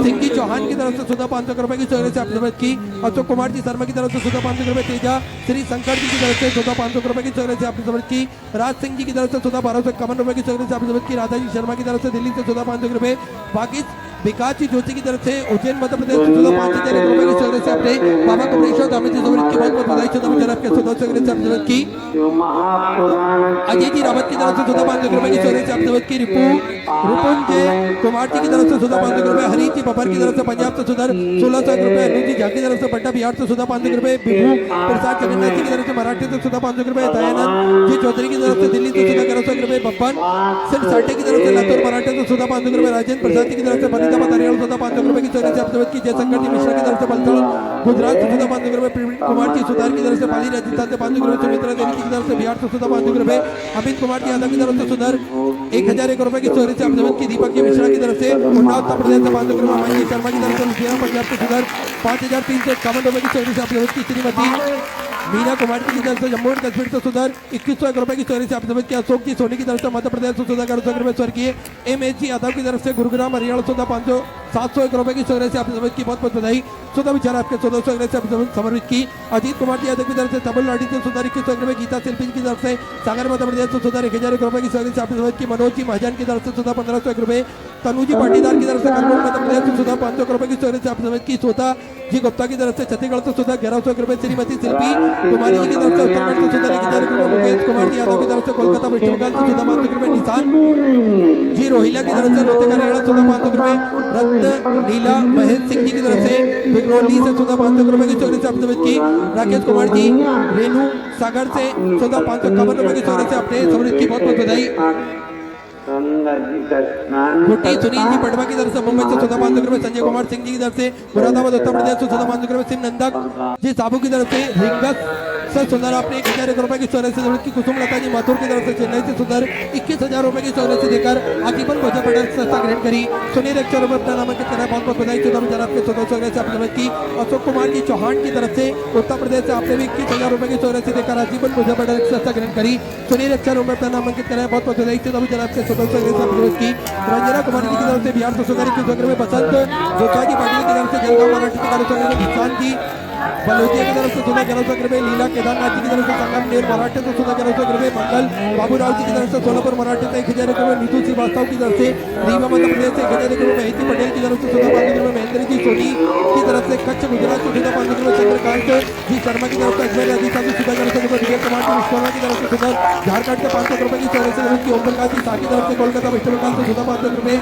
सिंह जी चौहान की तरफ से सुधा 500 रुपए की चौधरी से आप की, अशोक कुमार जी शर्मा की तरफ से सुधा 500 रुपए, तेजा श्री शंकर जी की तरफ से सुधा 500 रुपए की चौधरी से आप की, राज सिंह जी की तरफ से सुधा 1251 रुपए की चौधरी से आप की, राधा जी शर्मा की तरफ से दिल्ली से सुधा 500 रुपए, बाकी विकास जी जोशी की तरफ से उज्जैन मध्य प्रदेश से सुधा 5000 रुपए की चौधरी से अपने बाबा कमलेश्वर दामी जी की बहुत बहुत बधाई। चौदह विचार आपके सुधा चौधरी से आप की, अजय जी रावत की तरफ से सुधा 500 रुपए की चौधरी से आप की, रिपुन के कुमार जी की तरफ से सुधा 500 रुपए, हरीश जी बबर की तरफ से पंजाब से सुधा 1600 रुपए, अनु जी झा की तरफ से पट्टा बिहार से सुधा 500 रुपए, विभू प्रसाद जगन्नाथ जी की तरफ से मराठी से सुधा 500 रुपए, दयानंद जी चौधरी की तरफ से दिल्ली से सुधा 1100 रुपए, बब्बन सिंह साठे की तरफ से लातूर मराठी से सुधा 500 रुपए, राजेंद्र प्रसाद जी की तरफ से फरीदाबाद हरियाणा सुधा 500 रुपए की चौधरी से आप की, जयशंकर जी मिश्रा की तरफ से बलसड़ गुजरात से सुधा 500 रुपए, प्रवीण कुमार जी सुधार की तरफ से पाली राजस्थान से 500 रुपए, सुमित्रा देवी की तरफ से बिहार से सुधा 500 रुपए, अमित कुमार जी यादव की तरफ से सुधर 1001 रुपए की चौधरी से आप की, दीपक जी मिश्रा की तरफ से उन्नाव उत्तर प्रदेश से 500 रुपए, महेंद्र शर्मा की तरफ से लुधियाना पंजाब से सुधर 5351 रुपए की चौधरी से आप की, श्रीमती मीना कुमार जी की तरफ से जम्मू एंड कश्मीर से सुधर 2101 रुपए की चौधरी से आप की, अशोक जी सोनी की तरफ से मध्य प्रदेश से सुधा 1100 रुपए, स्वर्गीय MS जी यादव की तरफ से गुरुग्राम हरियाणा सुधा 701 रुपए की चौधरी से आप की बहुत बहुत बधाई। सुधा विचार आपके 1400 से समर्पित की, अजीत कुमार जी यादव की तरफ से तमिलनाडु से सुधा 21 रुपए, गीता शिल्पी की तरफ से सागर मध्य प्रदेश से सुधा 1000 रुपए की चौधरी से आप की, मनोज जी महाजन की तरफ से सुधा 1501 रुपए, तनुजी पाटीदार की तरफ से कन्नौज मध्य प्रदेश से सुधा 500 रुपए की चौधरी से आप की, सोता जी गुप्ता की तरफ से छत्तीसगढ़ से सुधा 1100 रुपए, श्रीमती शिल्पी कुमारी जी की तरफ से उत्तराखंड से सुधा 1000 रुपए, मुकेश कुमार जी यादव की तरफ से कोलकाता वेस्ट बंगाल से सुधा 500 रुपए, निशान जी रोहिला की तरफ से रोहतक हरियाणा सुधा 500 रुपए, रत्न नीला महेश सिंह जी की तरफ से विक्रोली से सुधा 500 रुपए की चौधरी से आप की, राकेश कुमार जी रेणु सागर से सुधा 551 रुपए की चौधरी से अपने समृद्ध की बहुत बहुत बधाई। गुट्टी सुनील जी पटवा की तरफ से मुंबई से सुधा 500 रुपए, संजय कुमार सिंह जी की तरफ से मुरादाबाद उत्तर प्रदेश से सुधा 500 रुपए, सिंह नंदक जी साबू की तरफ से रिंगस से सुधर आपने 1000 रुपए की चौधरी से की, कुसुम लता जी माथुर की तरफ से चेन्नई से सुधर 21000 रुपए की चौधरी से देकर आजीवन भोजन पटेल संस्था ग्रहण करी, सुनील 100 रुपए अपना नामांकित कराया, बहुत बहुत बधाई। चौदह विचार आपके 1400 से आपने की, अशोक कुमार जी चौहान की तरफ से उत्तर प्रदेश से आपने भी 21000 रुपए की चौधरी से देकर आजीवन भोजन पटेल संस्था ग्रहण करी, सुनील 100 रुपए अपना नामांकित कराया, बहुत बहुत बधाई। चौदह विचार आपके 1400 से आपने की, रंजना कुमारी जी की तरफ से बिहार से सुधा 21 रुपए, बसंत जोताजी पाटिल की तरफ से जलगांव मराठी की तरफ से किसान जी बलोचिया की तरफ से सुधा 1100 रुपए, लीला केदारनाथ जी की तरफ से संगमनेर मराठी से सुधा 1100 रुपए, मंगल बाबूराव जी की तरफ से सोलापुर मराठी से 1000 रुपए, नीतू श्रीवास्तव की तरफ से रीवा मध्य प्रदेश से 1000 रुपए, महेंद्र पटेल की तरफ से सुधा 500 रुपए, महेंद्र जी सोनी की तरफ से कच्छ गुजरात से सुधा 500 रुपए, चंद्रकांत जी शर्मा की तरफ से अजमेर राजस्थान से सुधा 1100 रुपए, विजय कुमार जी विश्वकर्मा की तरफ से सुधा झारखंड से 500 रुपए की चौधरी से ओम प्रकाश जी शाह की तरफ से कोलकाता वेस्ट बंगाल से सुधा 500 रुपए,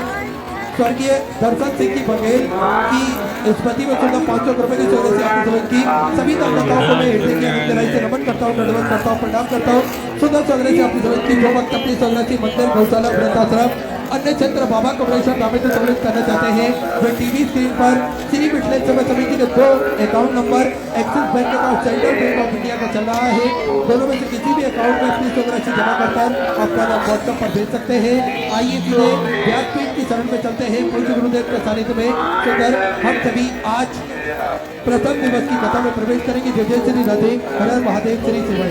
स्वर्गीय दर्शन सिंह जी बघेल की स्मृति में सुधा 500 रुपए की चौधरी से आपकी समझ की, सभी दाताओं को मैं हृदय की गहराई से नमन करता हूँ, नमन करता हूँ, प्रणाम करता हूँ। सुधा चौधरी से आपकी समझ की, जो वक्त अपनी चौधरी मंदिर गौशाला वृद्धाश्रम अन्य क्षेत्र बाबा कमलेश्वर दामी से सम्मिलित करना चाहते हैं, वे टीवी स्क्रीन पर श्री मिथिलेश सेवा समिति के 2 account number axis bank account central bank of India का चल रहा है, दोनों में से किसी भी अकाउंट में अपनी राशि जमा कर अपना नाम व्हाट्सएप पर भेज सकते हैं। आइए सीधे व्यासपीठ की शरण में चलते हैं, पूज्य गुरुदेव के सानिध्य में सुंदर हम सभी आज प्रथम दिवस की कथा में प्रवेश करेंगे। जय जय श्री राधे, हर हर महादेव, श्री शिवाय।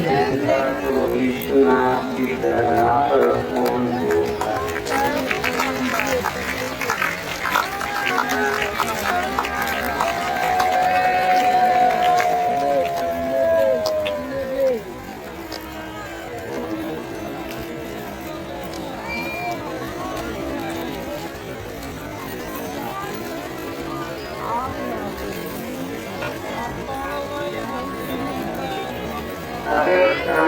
Hare Krishna,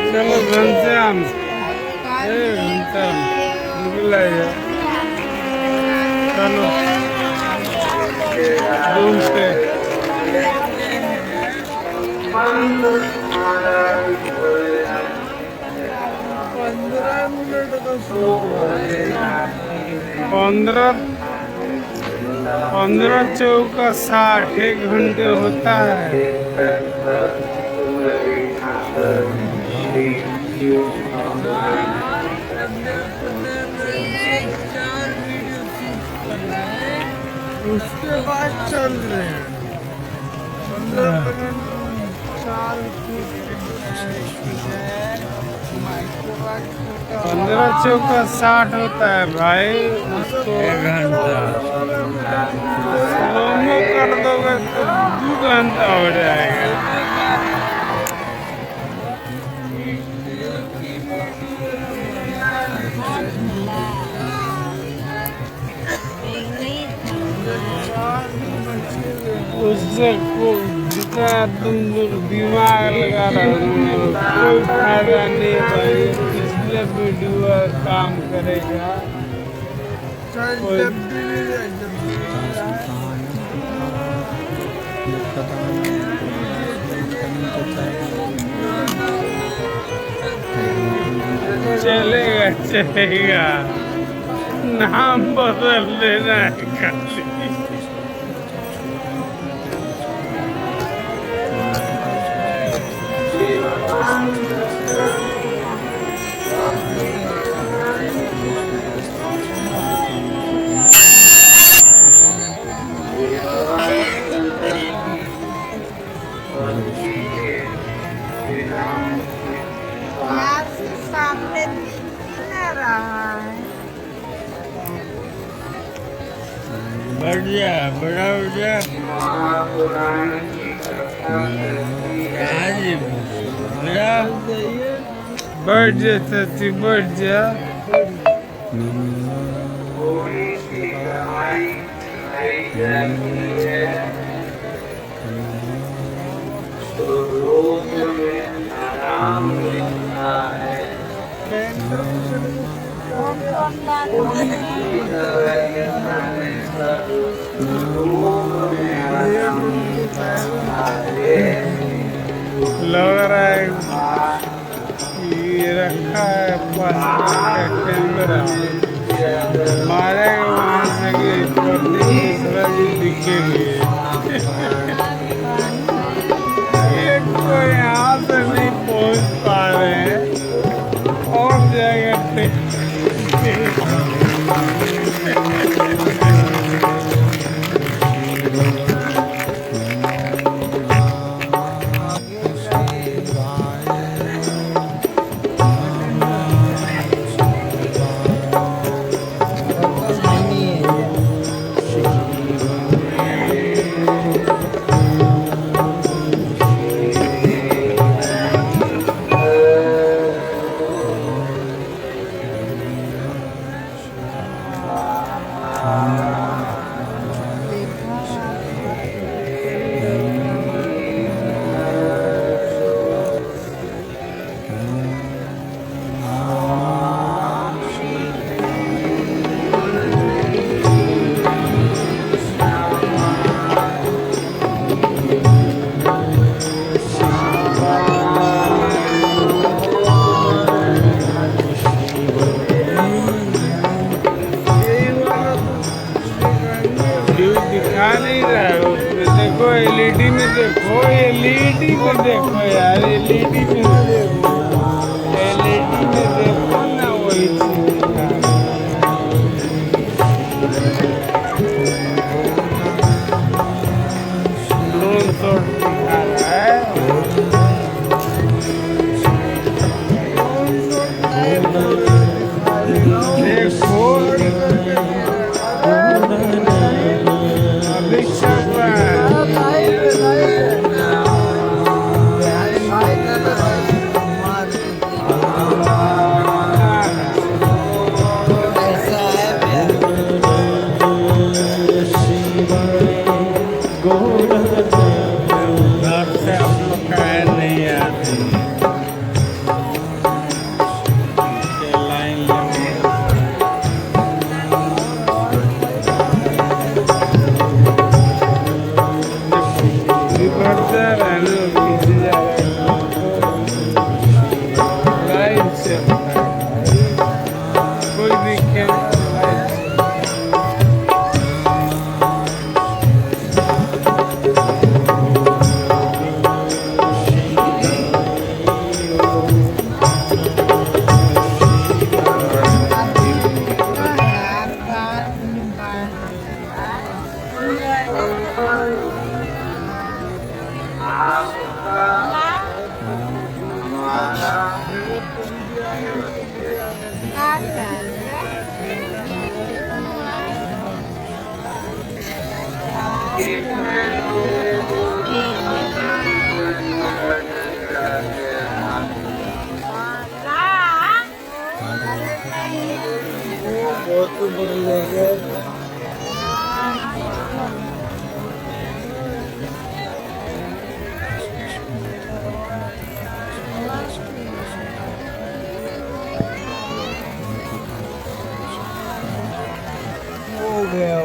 चलो घनश्याम, घनश्याम निकला है, चलो रूम पे। 15 चौका 60 1 घंटे होता है। उसके बाद चल रहे हैं 15 चौका 60 होता है भाई। उसको 1 घंटा स्लोमो कर दोगे तो 2 घंटा हो जाएगा। उससे जितना तुम लोग दिमाग लगा रहे हो कोई फायदा नहीं भाई। पिछले वीडियो काम करेगा कोई चलेगा चलेगा, नाम बदल देना है खाली। सामने दिख ना रहा है। बढ़ जा, बड़ा हो जा। आज बड़ा बढ़ जा, सच्ची बढ़ जा। लग रहा है ये रखा है पासपोर्ट का कैमरा, मारेगा वहाँ से कि दूसरा जी दिखेंगे। कोई यहाँ से नहीं पहुँच पा रहे हैं और जगह पे। दिखा नहीं रहा है उसमें, देखो एलईडी में देखो, एलईडी में देखो यार, एलईडी में देखो, एलईडी में देखो ना, वही चीज दिखा। ड्रोन शॉट दिखा रहा है। देखो अंदर है ना पीछे जा रहा है लाइट से कोई दिखे बहुत बढ़िया है हो गया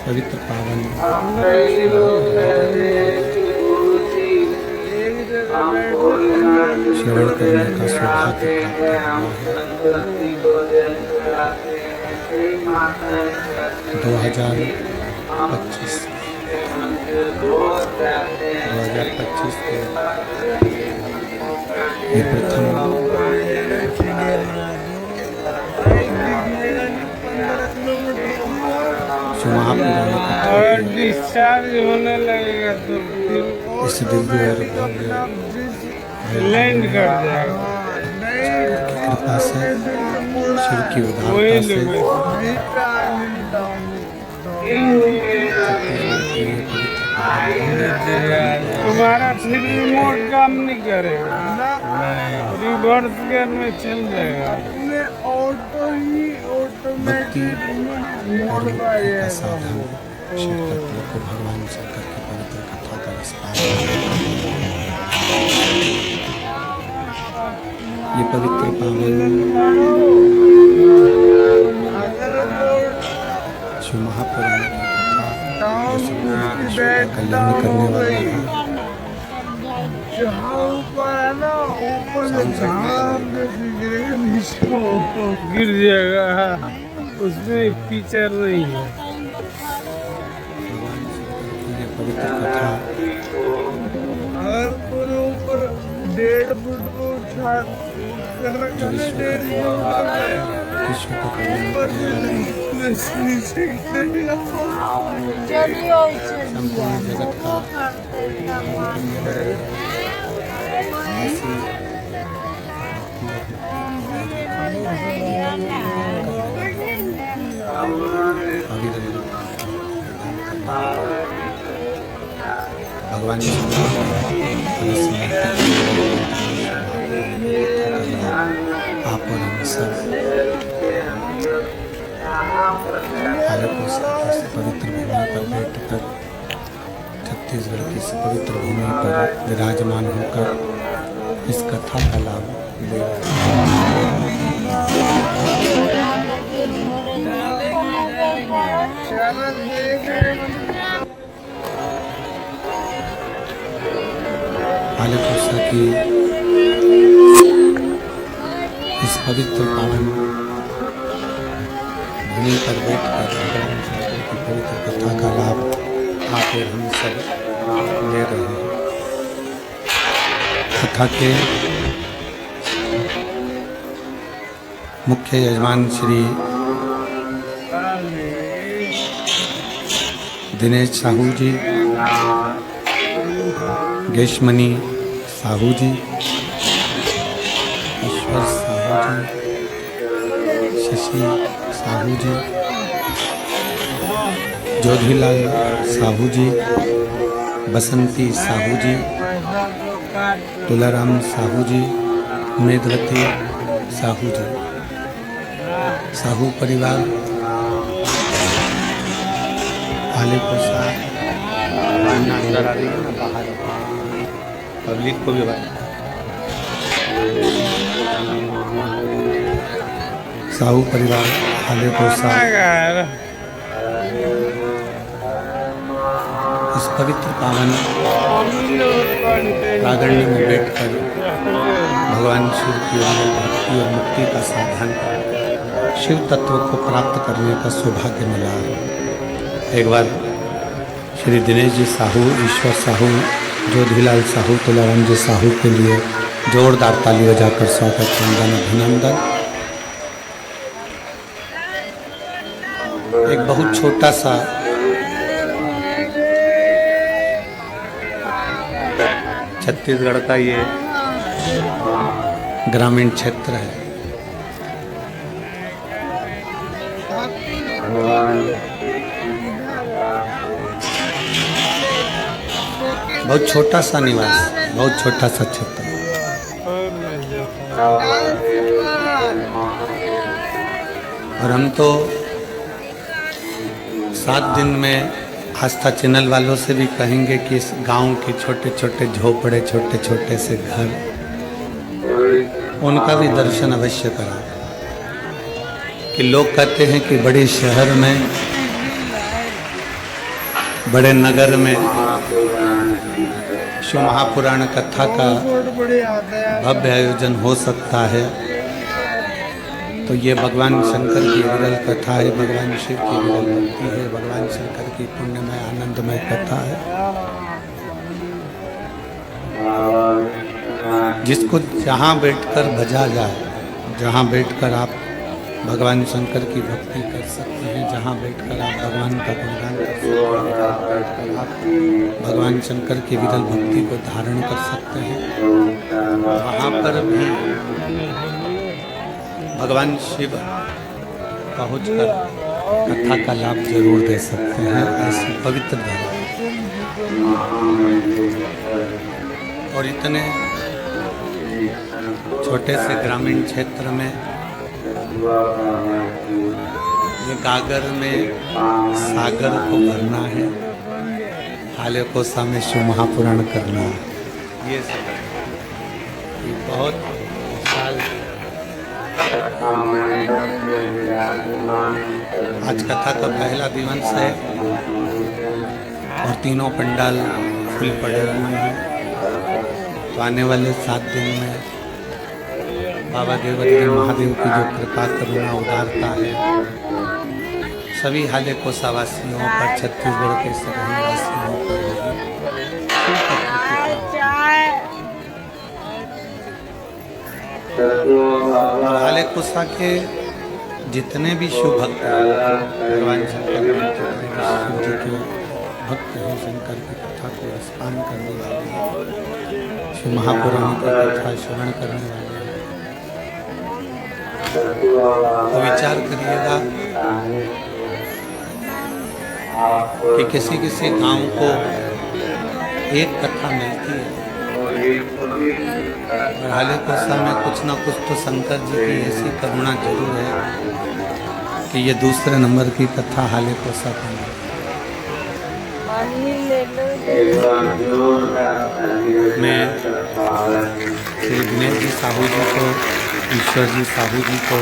पवित्र पावन श्रवण करने का सौभाग्य प्राप्त 2025 के ये प्रथम जो महापुराण और डिस्चार्ज होने लगेगा तो इस दिव्य और लैंड कर जाएगा कृपा से शिव की उदारता से तुम्हारा फिर रिमोट काम नहीं करेगा रिवर्स गियर में चल जाएगा भक्ति और मुक्ति का साधन शिवतत्व को भगवान शंकर की पवित्र कथा का विस्तार ये पवित्र पावन शिव महापुराण की कथा कल्याण करने वाला है गिर जाएगा उसमें फीचर नहीं है ये पवित्र कथा अगर पूरे ऊपर 1.5 फुट को उठा कर रखा है विश्व को कल्याण करने वाला संपूर्ण जगत का भगवान आप और हम सब पवित्र भूमि पर बैठकर छत्तीसगढ़ की इस पवित्र भूमि पर विराजमान होकर इस कथा का लाभ ले आलेखोसा की इस पवित्र पावन भूमि पर बैठकर भगवान शंकर की पवित्र कथा का लाभ आप और हम सब ले रहे हैं। कथा के मुख्य यजमान श्री दिनेश साहू जी, गेशमणि साहू जी, ईश्वर साहू जी, शशि साहू जी, जोधीलाल साहू जी, बसंती साहू जी, तुलाराम साहू जी, मेदवती साहू जी। साहू परिवार वाले को साथ अंदर आ रही है ना, बाहर पब्लिक को भी साहू परिवार वाले को साथ इस पवित्र पावन प्रांगण में बैठकर भगवान शिव की भक्ति और मुक्ति का साधन शिव तत्व को प्राप्त करने का सौभाग्य मिला। एक बार श्री दिनेश जी साहू, ईश्वर साहू, जोधीलाल साहू, तुलाराम जी साहू के लिए जोरदार ताली बजाकर स्वागत, वंदन, अभिनंदन। एक बहुत छोटा सा छत्तीसगढ़ का ये ग्रामीण क्षेत्र है। बहुत छोटा सा निवास, बहुत छोटा सा क्षेत्र। और हम तो 7 दिन में आस्था चैनल वालों से भी कहेंगे कि इस गांव के छोटे छोटे झोपड़े, छोटे छोटे से घर, उनका भी दर्शन अवश्य करा। कि लोग कहते हैं कि बड़े शहर में, बड़े नगर में शिव महापुराण कथा का भव्य आयोजन हो सकता है, तो ये भगवान शंकर की विरल कथा है, भगवान शिव की विरल भक्ति है, भगवान शंकर की पुण्यमय आनंदमय कथा है, जिसको जहाँ बैठकर भजा जाए, जहाँ बैठकर आप भगवान शंकर की भक्ति कर सकते हैं, जहाँ बैठकर आप भगवान का गुणगान कर सकते हैं, जहाँ बैठकर आप भगवान शंकर की विरल भक्ति को धारण कर सकते हैं, वहाँ पर भी भगवान शिव पहुंचकर कथा का लाभ जरूर दे सकते हैं। ऐसी पवित्र जगह और इतने छोटे से ग्रामीण क्षेत्र में ये गागर में सागर को भरना है, हाले को सामने शिव महापुराण करना है। ये बहुत विशाल। आज कथा का पहला दिवस है और तीनों पंडाल फुल पड़े हुए हैं। तो आने वाले 7 दिन में बाबा देवदेव महादेव की जो कृपा करुणा उदारता है, सभी हाले कोसावासियों पर, छत्तीसगढ़ के सभी वासियों पर हाले कोसा के जितने भी शिव भक्त भगवान शंकर शिव जी के भक्त हैं, शंकर की कथा को स्नान करने वाले हैं, शिव महापुराण की कथा श्रवण करने वाले हैं, तो विचार करिएगा कि किसी किसी गांव को एक कथा मिलती है, और हाले कोसा में कुछ ना कुछ तो शंकर जी की ऐसी करुणा जरूर है कि ये दूसरे नंबर की कथा हाले कोसा का है। मैं श्री दिनेश जी साहू जी को, ईश्वर जी साहू जी को,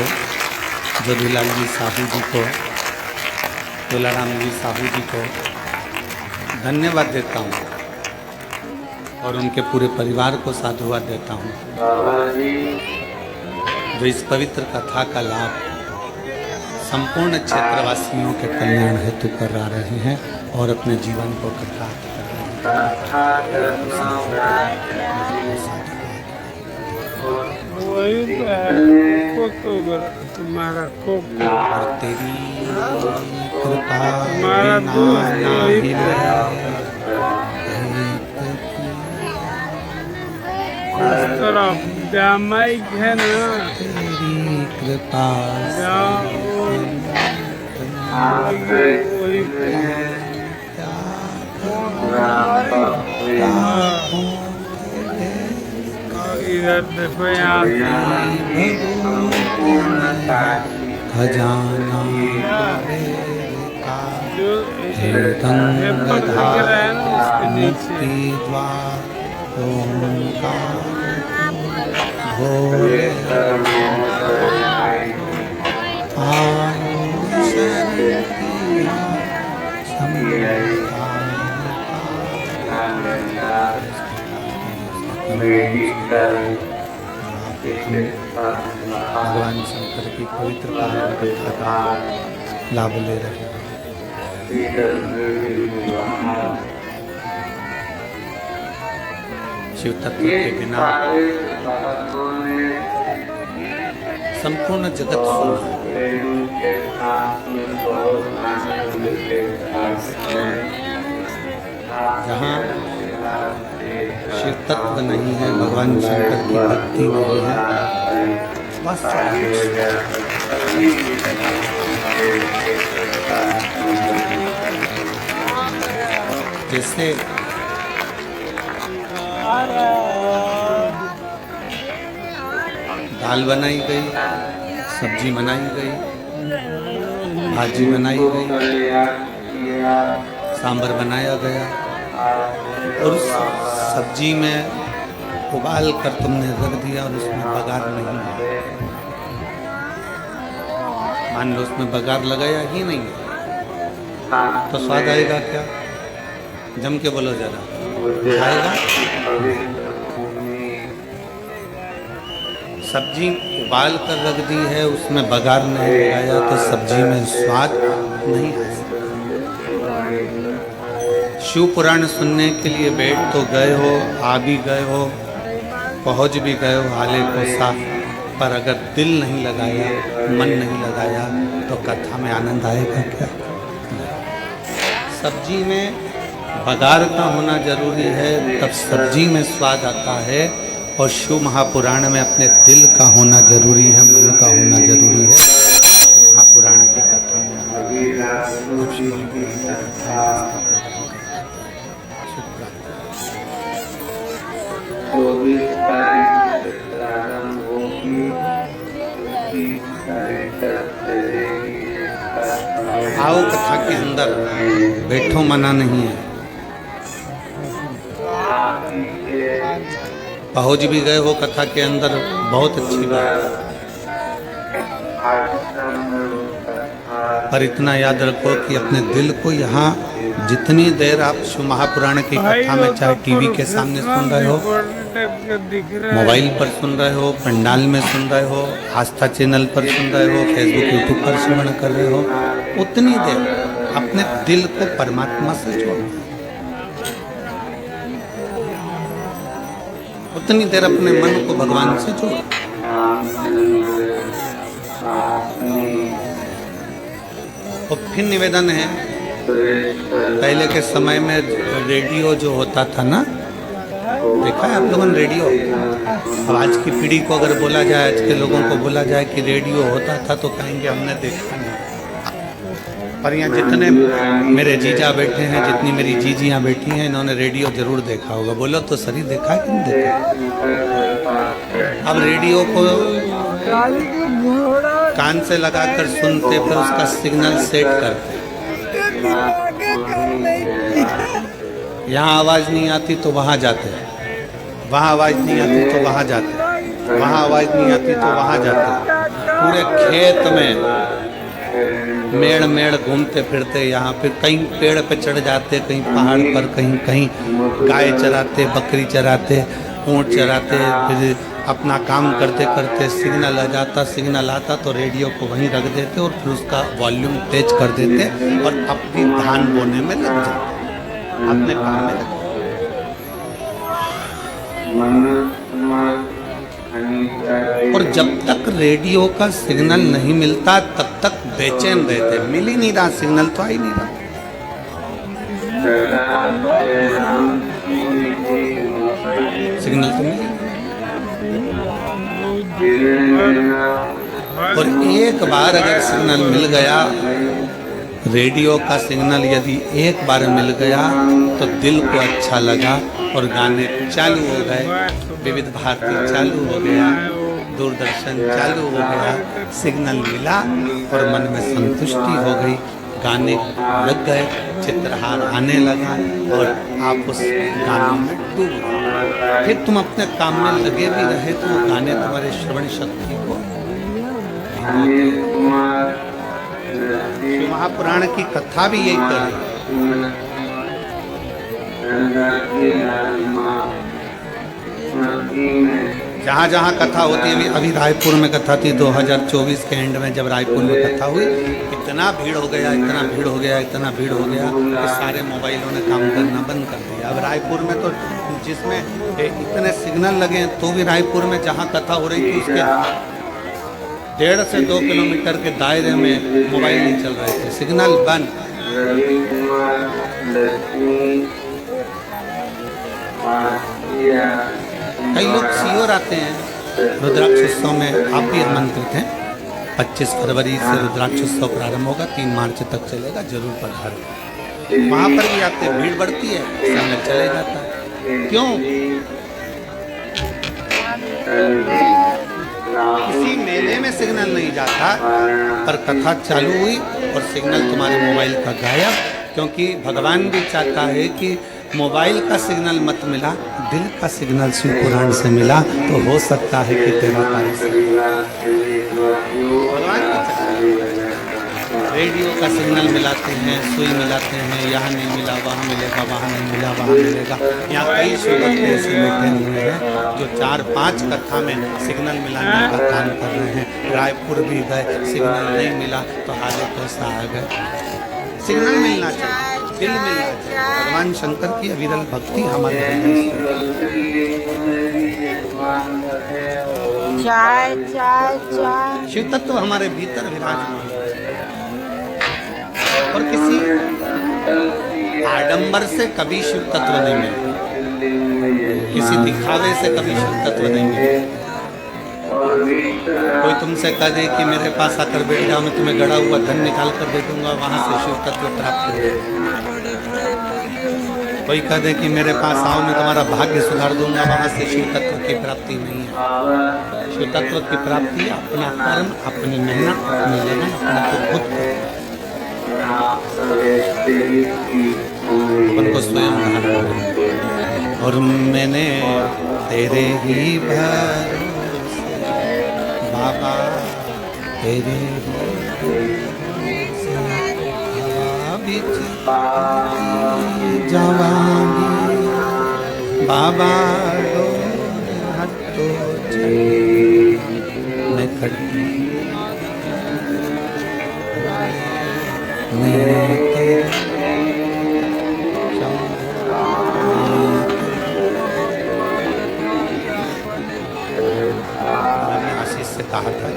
जोधीलाल जी साहू जी को, तुलाराम जी साहू जी को धन्यवाद देता हूँ और उनके पूरे परिवार को साधुवाद देता हूँ, जो इस पवित्र कथा का लाभ संपूर्ण क्षेत्रवासियों के कल्याण हेतु करा रहे हैं और अपने जीवन को कृतार्थ कर रहे हैं। तुम्हारा तेरी कृपा बिना तरफ जामाइक है ना, तेरी कृपा इधर देखो यहाँ खजाना मुक्ति द्वार ओंकार भोले भगवान शंकर की पवित्र पावन कथा का लाभ ले रहे हैं। शिव तत्व के बिना संपूर्ण जगत सुना। जहाँ शिव तत्व नहीं है, भगवान शंकर की भक्ति नहीं है, बस जैसे दाल बनाई गई, सब्जी बनाई गई, भाजी बनाई गई, सांभर बनाया गया और उस सब्जी में उबाल कर तुमने रख दिया और उसमें बघार नहीं है। मान लो उसमें बघार लगाया ही नहीं तो स्वाद आएगा क्या? जम के बोलो जरा, आएगा? सब्जी उबाल कर रख दी है, उसमें बघार नहीं लगाया तो सब्जी में स्वाद नहीं आ सकता। शिव पुराण सुनने के लिए बैठ तो गए हो, आ भी गए हो, पहुंच भी गए हो हाले को साफ, पर अगर दिल नहीं लगाया, मन नहीं लगाया तो कथा में आनंद आएगा क्या? सब्जी में बघार का होना जरूरी है, तब सब्जी में स्वाद आता है। और शिव महापुराण में अपने दिल का होना जरूरी है, मन का होना जरूरी है। महापुराण की कथा में आओ कथा के अंदर बैठो, मना नहीं है। पहुंच भी गए हो कथा के अंदर, बहुत अच्छी बात, पर इतना याद रखो कि अपने दिल को यहाँ जितनी देर आप शिव महापुराण की कथा में, चाहे टीवी के सामने सुन रहे हो, मोबाइल पर सुन रहे हो, पंडाल में सुन रहे हो, आस्था चैनल पर सुन रहे हो, फेसबुक यूट्यूब पर श्रवण कर रहे हो, उतनी देर अपने दिल को परमात्मा से जोड़ो, उतनी देर अपने मन को भगवान से जोड़ो। और फिर निवेदन है, पहले के समय में रेडियो जो होता था ना, देखा है आप लोगों ने रेडियो? अब आज की पीढ़ी को अगर बोला जाए, आज के लोगों को बोला जाए कि रेडियो होता था तो कहेंगे हमने देखा नहीं। पर यहाँ जितने मेरे जीजा बैठे हैं, जितनी मेरी जीजियाँ बैठी हैं, इन्होंने रेडियो जरूर देखा होगा। बोलो तो सही, देखा है कि नहीं देखा? अब रेडियो को कान से लगाकर सुनते, फिर उसका सिग्नल सेट करते। यहाँ आवाज़ नहीं आती तो वहाँ जाते, वहाँ आवाज़ नहीं आती तो वहाँ जाते, वहाँ आवाज़ नहीं आती तो वहाँ जाते। पूरे खेत में मेड़ मेड़ घूमते फिरते, यहाँ फिर कहीं पेड़ पे चढ़ जाते, कहीं पहाड़ पर, कहीं कहीं गाय चराते, बकरी चराते, ऊँट चराते, फिर अपना काम करते करते सिग्नल आ जाता, सिग्नल आता तो रेडियो को वहीं रख देते और फिर उसका वॉल्यूम तेज कर देते और अपनी धान बोने में लग जाते, अपने काम में लग जाते। और जब तक रेडियो का सिग्नल नहीं मिलता तब तक बेचैन रहते। मिल ही नहीं रहा सिग्नल, तो आ ही नहीं रहा। सिग्नल तो मिल, और एक बार अगर सिग्नल मिल गया, रेडियो का सिग्नल यदि एक बार मिल गया तो दिल को अच्छा लगा और गाने चालू हो गए, विविध भारती चालू हो गया, दूरदर्शन चालू हो गया, सिग्नल मिला और मन में संतुष्टि हो गई, गाने लग गए, चित्रहार आने लगा और आप उस गाने में डूब गए। फिर तुम अपने काम में लगे भी रहे तो वो गाने तुम्हारे श्रवण शक्ति को। शिव महापुराण की कथा भी यही कर रही है। जहाँ जहाँ कथा होती है, अभी रायपुर में कथा थी 2024 के एंड में, जब रायपुर में कथा हुई, इतना भीड़ हो गया, इतना भीड़ हो गया, इतना भीड़ हो गया कि सारे मोबाइलों ने काम करना बंद कर दिया। अब रायपुर में तो जिसमें इतने सिग्नल लगे हैं तो भी रायपुर में जहाँ कथा हो रही थी उसके 1.5 से 2 किलोमीटर के दायरे में मोबाइल नहीं चल रहे थे, सिग्नल बंद। कई लोग सीओर आते हैं रुद्राक्षोत्सव में, आप भी आमंत्रित हैं। 25 फरवरी से रुद्राक्षोत्सव प्रारंभ होगा, 3 मार्च तक चलेगा, जरूर पधारें। वहाँ पर भी आते, भीड़ बढ़ती है, समय चले जाता है। क्यों? किसी मेले में सिग्नल नहीं जाता, पर कथा चालू हुई और सिग्नल तुम्हारे मोबाइल का गायब, क्योंकि भगवान भी चाहता है कि मोबाइल का सिग्नल मत मिला, दिल का सिग्नल शिव पुराण से मिला तो हो सकता है कि तेरा कार्य भगवान रेडियो का सिग्नल मिलाते हैं, सुई मिलाते हैं, यहाँ नहीं मिला वहाँ मिलेगा, वहाँ नहीं मिला वहाँ मिलेगा। यहाँ कई शिवभक्त ऐसे बैठे हुए हैं जो 4-5 कथा में सिग्नल मिलाने का काम कर रहे हैं। रायपुर भी गए, सिग्नल नहीं मिला तो हालत ऐसा आ गए। सिग्नल मिलना चाहिए, दिल मिलना चाहिए। भगवान शंकर की अविरल भक्ति हमारे चाय चाय चाय। शिव तत्व हमारे भीतर विराजमान और किसी आडंबर से कभी शिव तत्व नहीं मिले, किसी दिखावे से कभी शिव तत्व नहीं मिले। कोई तुमसे कह दे कि मेरे पास आकर बैठ जाओ, मैं तुम्हें गड़ा हुआ धन निकाल कर दे दूंगा, वहां से शिव तत्व प्राप्त हो। कोई कह दे कि मेरे पास आओ, मैं तुम्हारा भाग्य सुधार दूंगा, वहां से शिव तत्व की प्राप्ति नहीं है। शिव तत्व की प्राप्ति अपना कर्म, अपनी मेहनत, अपनी लगन, अपने खुद अपन को स्वयं धारण। और मैंने तेरे ही भरोसे बाबा, तेरे जवानी बाबा हटो मैं खड़ी आशीष से कहा था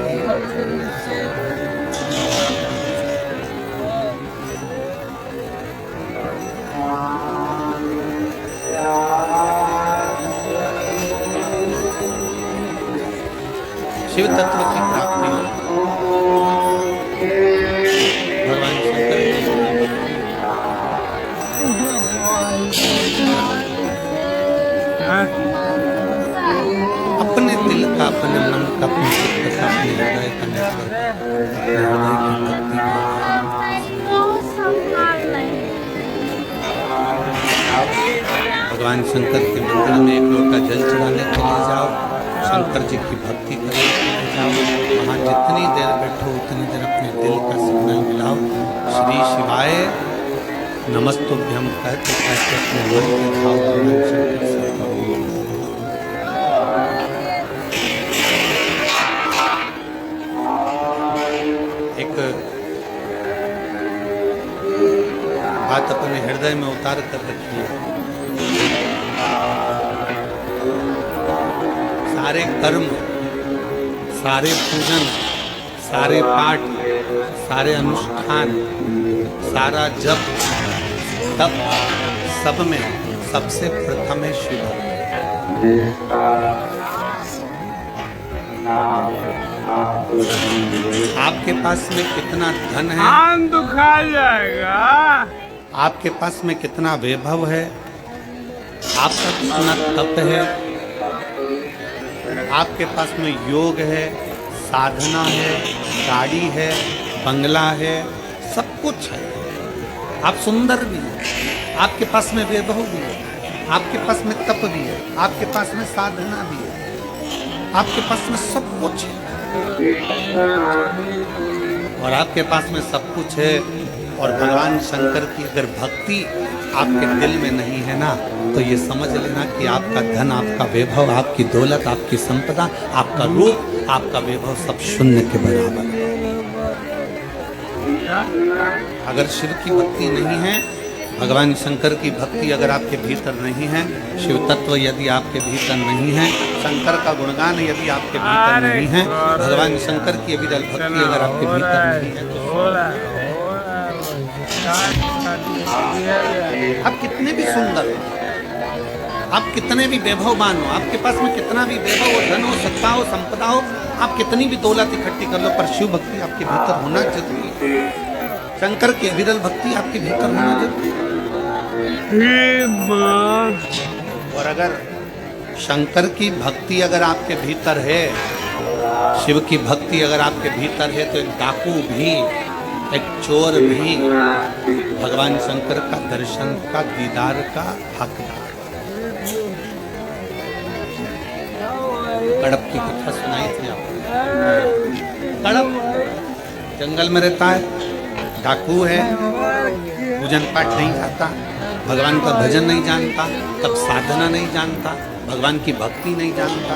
शिव तत्व की प्राप्ति भगवान अपने दिल का, अपने मन का, अपने चित्त का, अपने हृदय का भगवान शंकर के मंदिर में एक लोटा जल चढ़ाने के लिए जाओ, शंकर जी की भक्ति करने के लिए जाओ, वहाँ जितनी देर बैठो उतनी देर अपने दिल का सिग्नल मिलाओ। श्री शिवाय नमस्तुभ्यम कहते कहते अपने मन के भाव भगवान शंकर से करो। एक बात अपने हृदय में उतार कर रखिए, सारे कर्म, सारे पूजन, सारे पाठ, सारे अनुष्ठान, सारा जप तप, सब में सबसे प्रथम है शिव। आपके पास में कितना धन है, कान दुखा जाएगा। आपके पास में कितना वैभव है, आपका कितना तप है, आपके पास में योग है, साधना है, गाड़ी है, बंगला है, सब कुछ है। आप सुंदर भी हैं, आपके पास में वैभव भी है, आपके पास में तप भी है, आपके पास में साधना भी है, आपके पास में सब कुछ है। और आपके पास में सब कुछ है और भगवान शंकर की अगर भक्ति आपके दिल में नहीं है ना, तो ये समझ लेना कि आपका धन, आपका वैभव, आपकी दौलत, आपकी संपदा, आपका रूप, आपका वैभव सब शून्य के बराबर है। अगर शिव की भक्ति नहीं है, भगवान शंकर की भक्ति अगर आपके भीतर नहीं है, शिव तत्व यदि आपके भीतर नहीं है, शंकर का गुणगान यदि आपके भीतर नहीं है, भगवान शंकर की अविरल भक्ति अगर आपके भीतर नहीं है, आप कितने भी सुंदर हो, आप कितने भी वैभववान हो, आपके पास में कितना भी वैभव हो, धन हो, सत्ता हो, संपदा हो, आप कितनी भी दौलत इकट्ठी कर लो, पर शिव भक्ति आपके भीतर होना जरूरी है। शंकर की अविरल भक्ति आपके भीतर होना जरूरी है। और अगर शंकर की भक्ति अगर आपके भीतर है, शिव की भक्ति अगर आपके भीतर है, तो एक डाकू भी, एक चोर भी भगवान शंकर का दर्शन का, दीदार का हकदार। कड़प की कथा सुनाई थी आपको। कड़प जंगल में रहता है, डाकू है, पूजन पाठ नहीं करता, भगवान का भजन नहीं जानता, तब साधना नहीं जानता, भगवान की भक्ति नहीं जानता।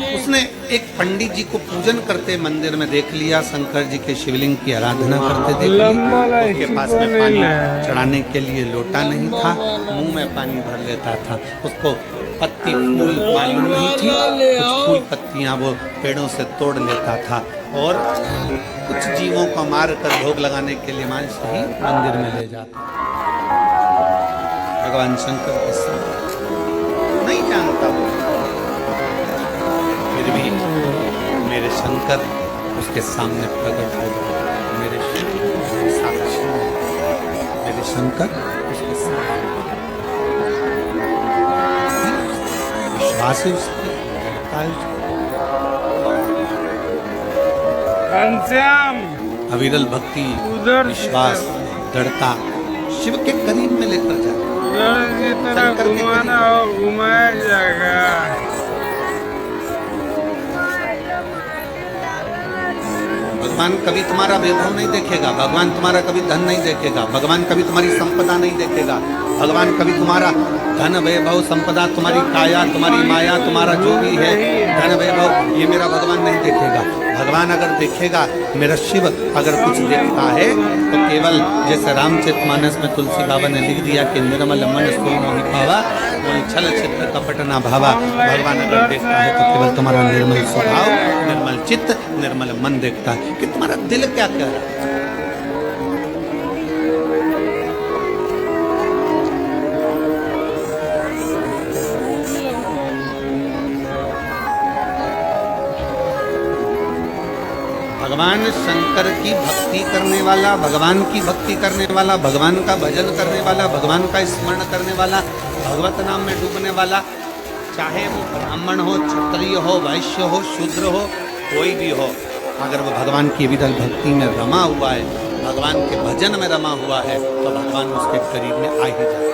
उसने एक पंडित जी को पूजन करते मंदिर में देख लिया, शंकर जी के शिवलिंग की आराधना करते देख लिया। उसके पास में पानी चढ़ाने के लिए लोटा नहीं था, मुंह में पानी भर लेता था। उसको पत्ती फूल मालूम नहीं थी, कुछ फूल पत्तियां वो पेड़ों से तोड़ लेता था और कुछ जीवों को मार कर भोग लगाने के लिए मांस ही मंदिर में ले जाता। भगवान शंकर के साथ नहीं जानता वो, फिर भी मेरे शंकर उसके सामने प्रकट हो गए। मेरे साक्षी, मेरे शंकर उसके सामने विश्वास है उसके। अविरल भक्ति, विश्वास, दृढ़ता शिव के करीब में लेकर जाए। घुमाया जाएगा। भगवान कभी तुम्हारा वैभव नहीं देखेगा, भगवान तुम्हारा कभी धन नहीं देखेगा, भगवान कभी तुम्हारी संपदा नहीं देखेगा, भगवान कभी तुम्हारा धन वैभव संपदा, तुम्हारी काया, तुम्हारी माया, तुम्हारा जो भी है धन वैभव, ये मेरा भगवान नहीं देखेगा। भगवान अगर देखेगा, मेरा शिव अगर कुछ देखता है तो केवल जैसे रामचरितमानस में तुलसी बाबा ने लिख दिया कि निर्मल मन सो मोहि पावा, वही छल छिद्र कपट ना भावा। भगवान अगर देखता है तो केवल तुम्हारा निर्मल स्वभाव, निर्मल चित्त, निर्मल मन देखता है कि तुम्हारा दिल क्या कह रहा है। भगवान शंकर की भक्ति करने वाला, भगवान की भक्ति करने वाला, भगवान का भजन करने वाला, भगवान का स्मरण करने वाला, भगवत नाम में डूबने वाला, चाहे वो ब्राह्मण हो, क्षत्रिय हो, वैश्य हो, शूद्र हो, कोई भी हो, अगर वो भगवान की विरल भक्ति में रमा हुआ है, भगवान के भजन में रमा हुआ है, तो भगवान उसके करीब में आ ही जाए।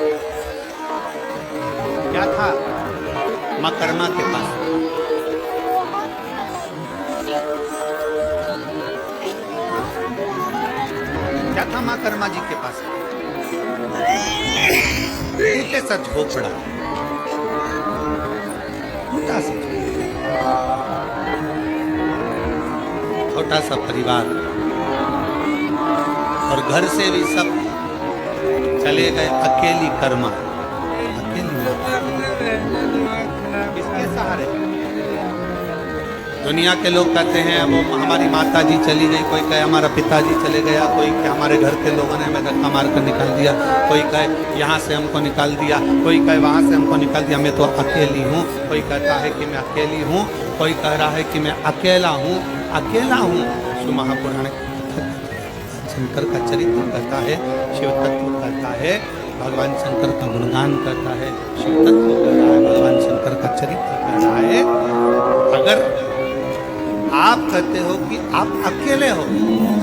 क्या था माँ कर्मा के पास? क्या था माँ कर्मा जी के पास? छोटे सा झोपड़ा, छोटा सा परिवार, और घर से भी सब चले गए, अकेली कर्मा, अकेली किसके सहारे? दुनिया के लोग कहते हैं वो हमारी माता जी चली गई, कोई कहे हमारा पिताजी चले गया, कोई कहे हमारे घर के लोगों ने हमें धक्का मार कर निकाल दिया, कोई कहे यहाँ से हमको निकाल दिया, कोई कहे वहाँ से हमको निकाल दिया, मैं तो अकेली हूँ। कोई कहता है कि मैं अकेली हूँ, कोई कह रहा है कि मैं अकेला हूँ, अकेला हूँ। शिव महापुराण शंकर का चरित्र कहता है, शिव तत्व कहता है भगवान शंकर का गुणगान करता है, शिव तत्व कर रहा है, भगवान शंकर का चरित्र कर रहा है। अगर आप कहते हो कि आप अकेले हो,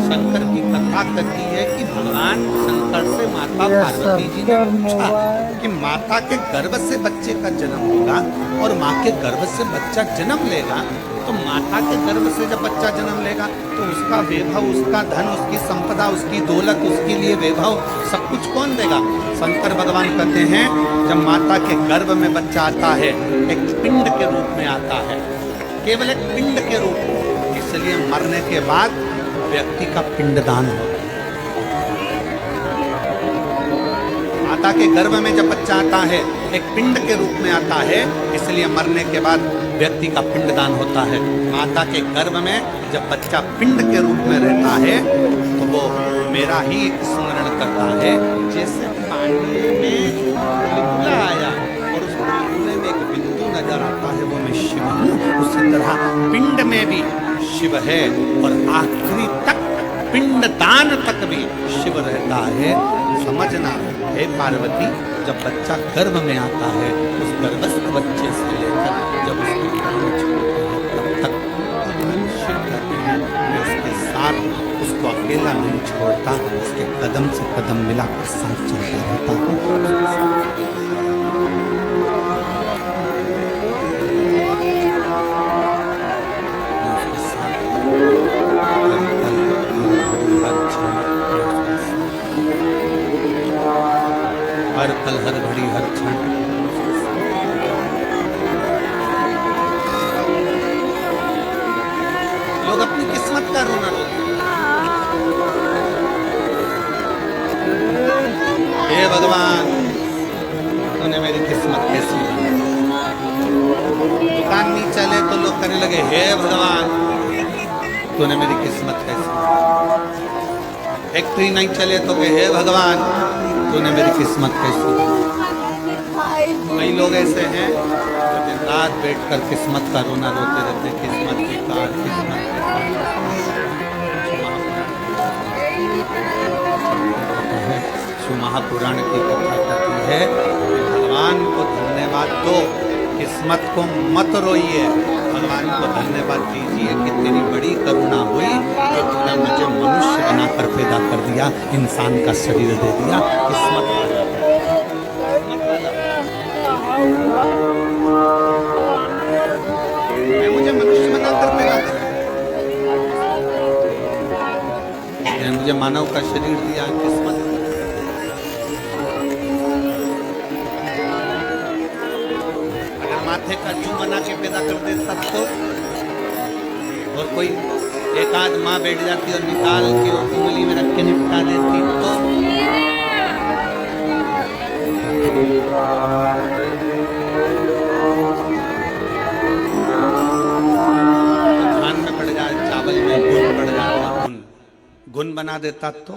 शंकर की कथा कहती है कि भगवान शंकर से माता पार्वती जी ने पूछा कि माता के गर्भ से बच्चे का जन्म होगा और माँ के गर्भ से बच्चा जन्म लेगा, तो माता के गर्भ से जब बच्चा जन्म लेगा तो उसका वैभव, उसका धन, उसकी संपदा, उसकी दौलत, उसके लिए वैभव सब कुछ कौन देगा? शंकर भगवान कहते हैं जब माता के गर्भ में बच्चा आता है एक पिंड के रूप में आता है, केवल एक पिंड के रूप में, इसलिए मरने के बाद व्यक्ति का पिंडदान होता है। माता के गर्भ में जब बच्चा आता है एक पिंड के रूप में आता है, इसलिए मरने के बाद व्यक्ति का पिंडदान होता है। माता के गर्भ में जब बच्चा पिंड के रूप में रहता है तो वो मेरा ही स्मरण करता है। जैसे पानी में बुलबुला आया और उस बुलबुले में एक बिंदु नजर आता है, वो मैं शिव हूँ, उसी तरह पिंड में भी शिव है और आखिरी तक पिंडदान तक भी शिव रहता है। समझना हे पार्वती, जब बच्चा गर्भ में आता है उस गर्भस्थ बच्चे से लेकर जब उसको प्राण छोड़ते हैं तब तक भगवान शिव कहते हैं मैं उसके साथ उसको अकेला नहीं छोड़ता, उसके कदम से कदम मिलाकर साथ चलता रहता हूँ। हर पल हर घड़ी हर क्षण लोग अपनी किस्मत का रोना रोते हैं। हे भगवान, तूने मेरी किस्मत कैसी बनाई? दुकान नहीं चले तो लोग कहने लगे हे भगवान, तूने मेरी किस्मत कैसी? फैक्ट्री नहीं चले तो कहे हे भगवान, तूने मेरी किस्मत कैसी? कई लोग ऐसे हैं जो दिन रात बैठकर किस्मत का रोना रोते रहते हैं, किस्मत बेकार, किस्मत बेकार। शिव महापुराण की कथा कहती है भगवान को धन्यवाद दो, किस्मत को मत रोइए, भगवान को धन्यवाद दीजिए कि तेरी बड़ी करुणा हुई कि तूने मुझे मनुष्य बनाकर पैदा कर दिया, इंसान का शरीर दे दिया। किस्मत मैं मुझे मनुष्य बनाकर पैदा कर दिया, मुझे मानव का शरीर दिया, किस्मत। माथे का जू बना के पैदा कर देता तो, और कोई एक आध माँ बैठ जाती और निकाल के उंगली में रख के निपटा देती तो धान में पड़ जाए, चावल में गुण पड़ जाता, गुण बना देता तो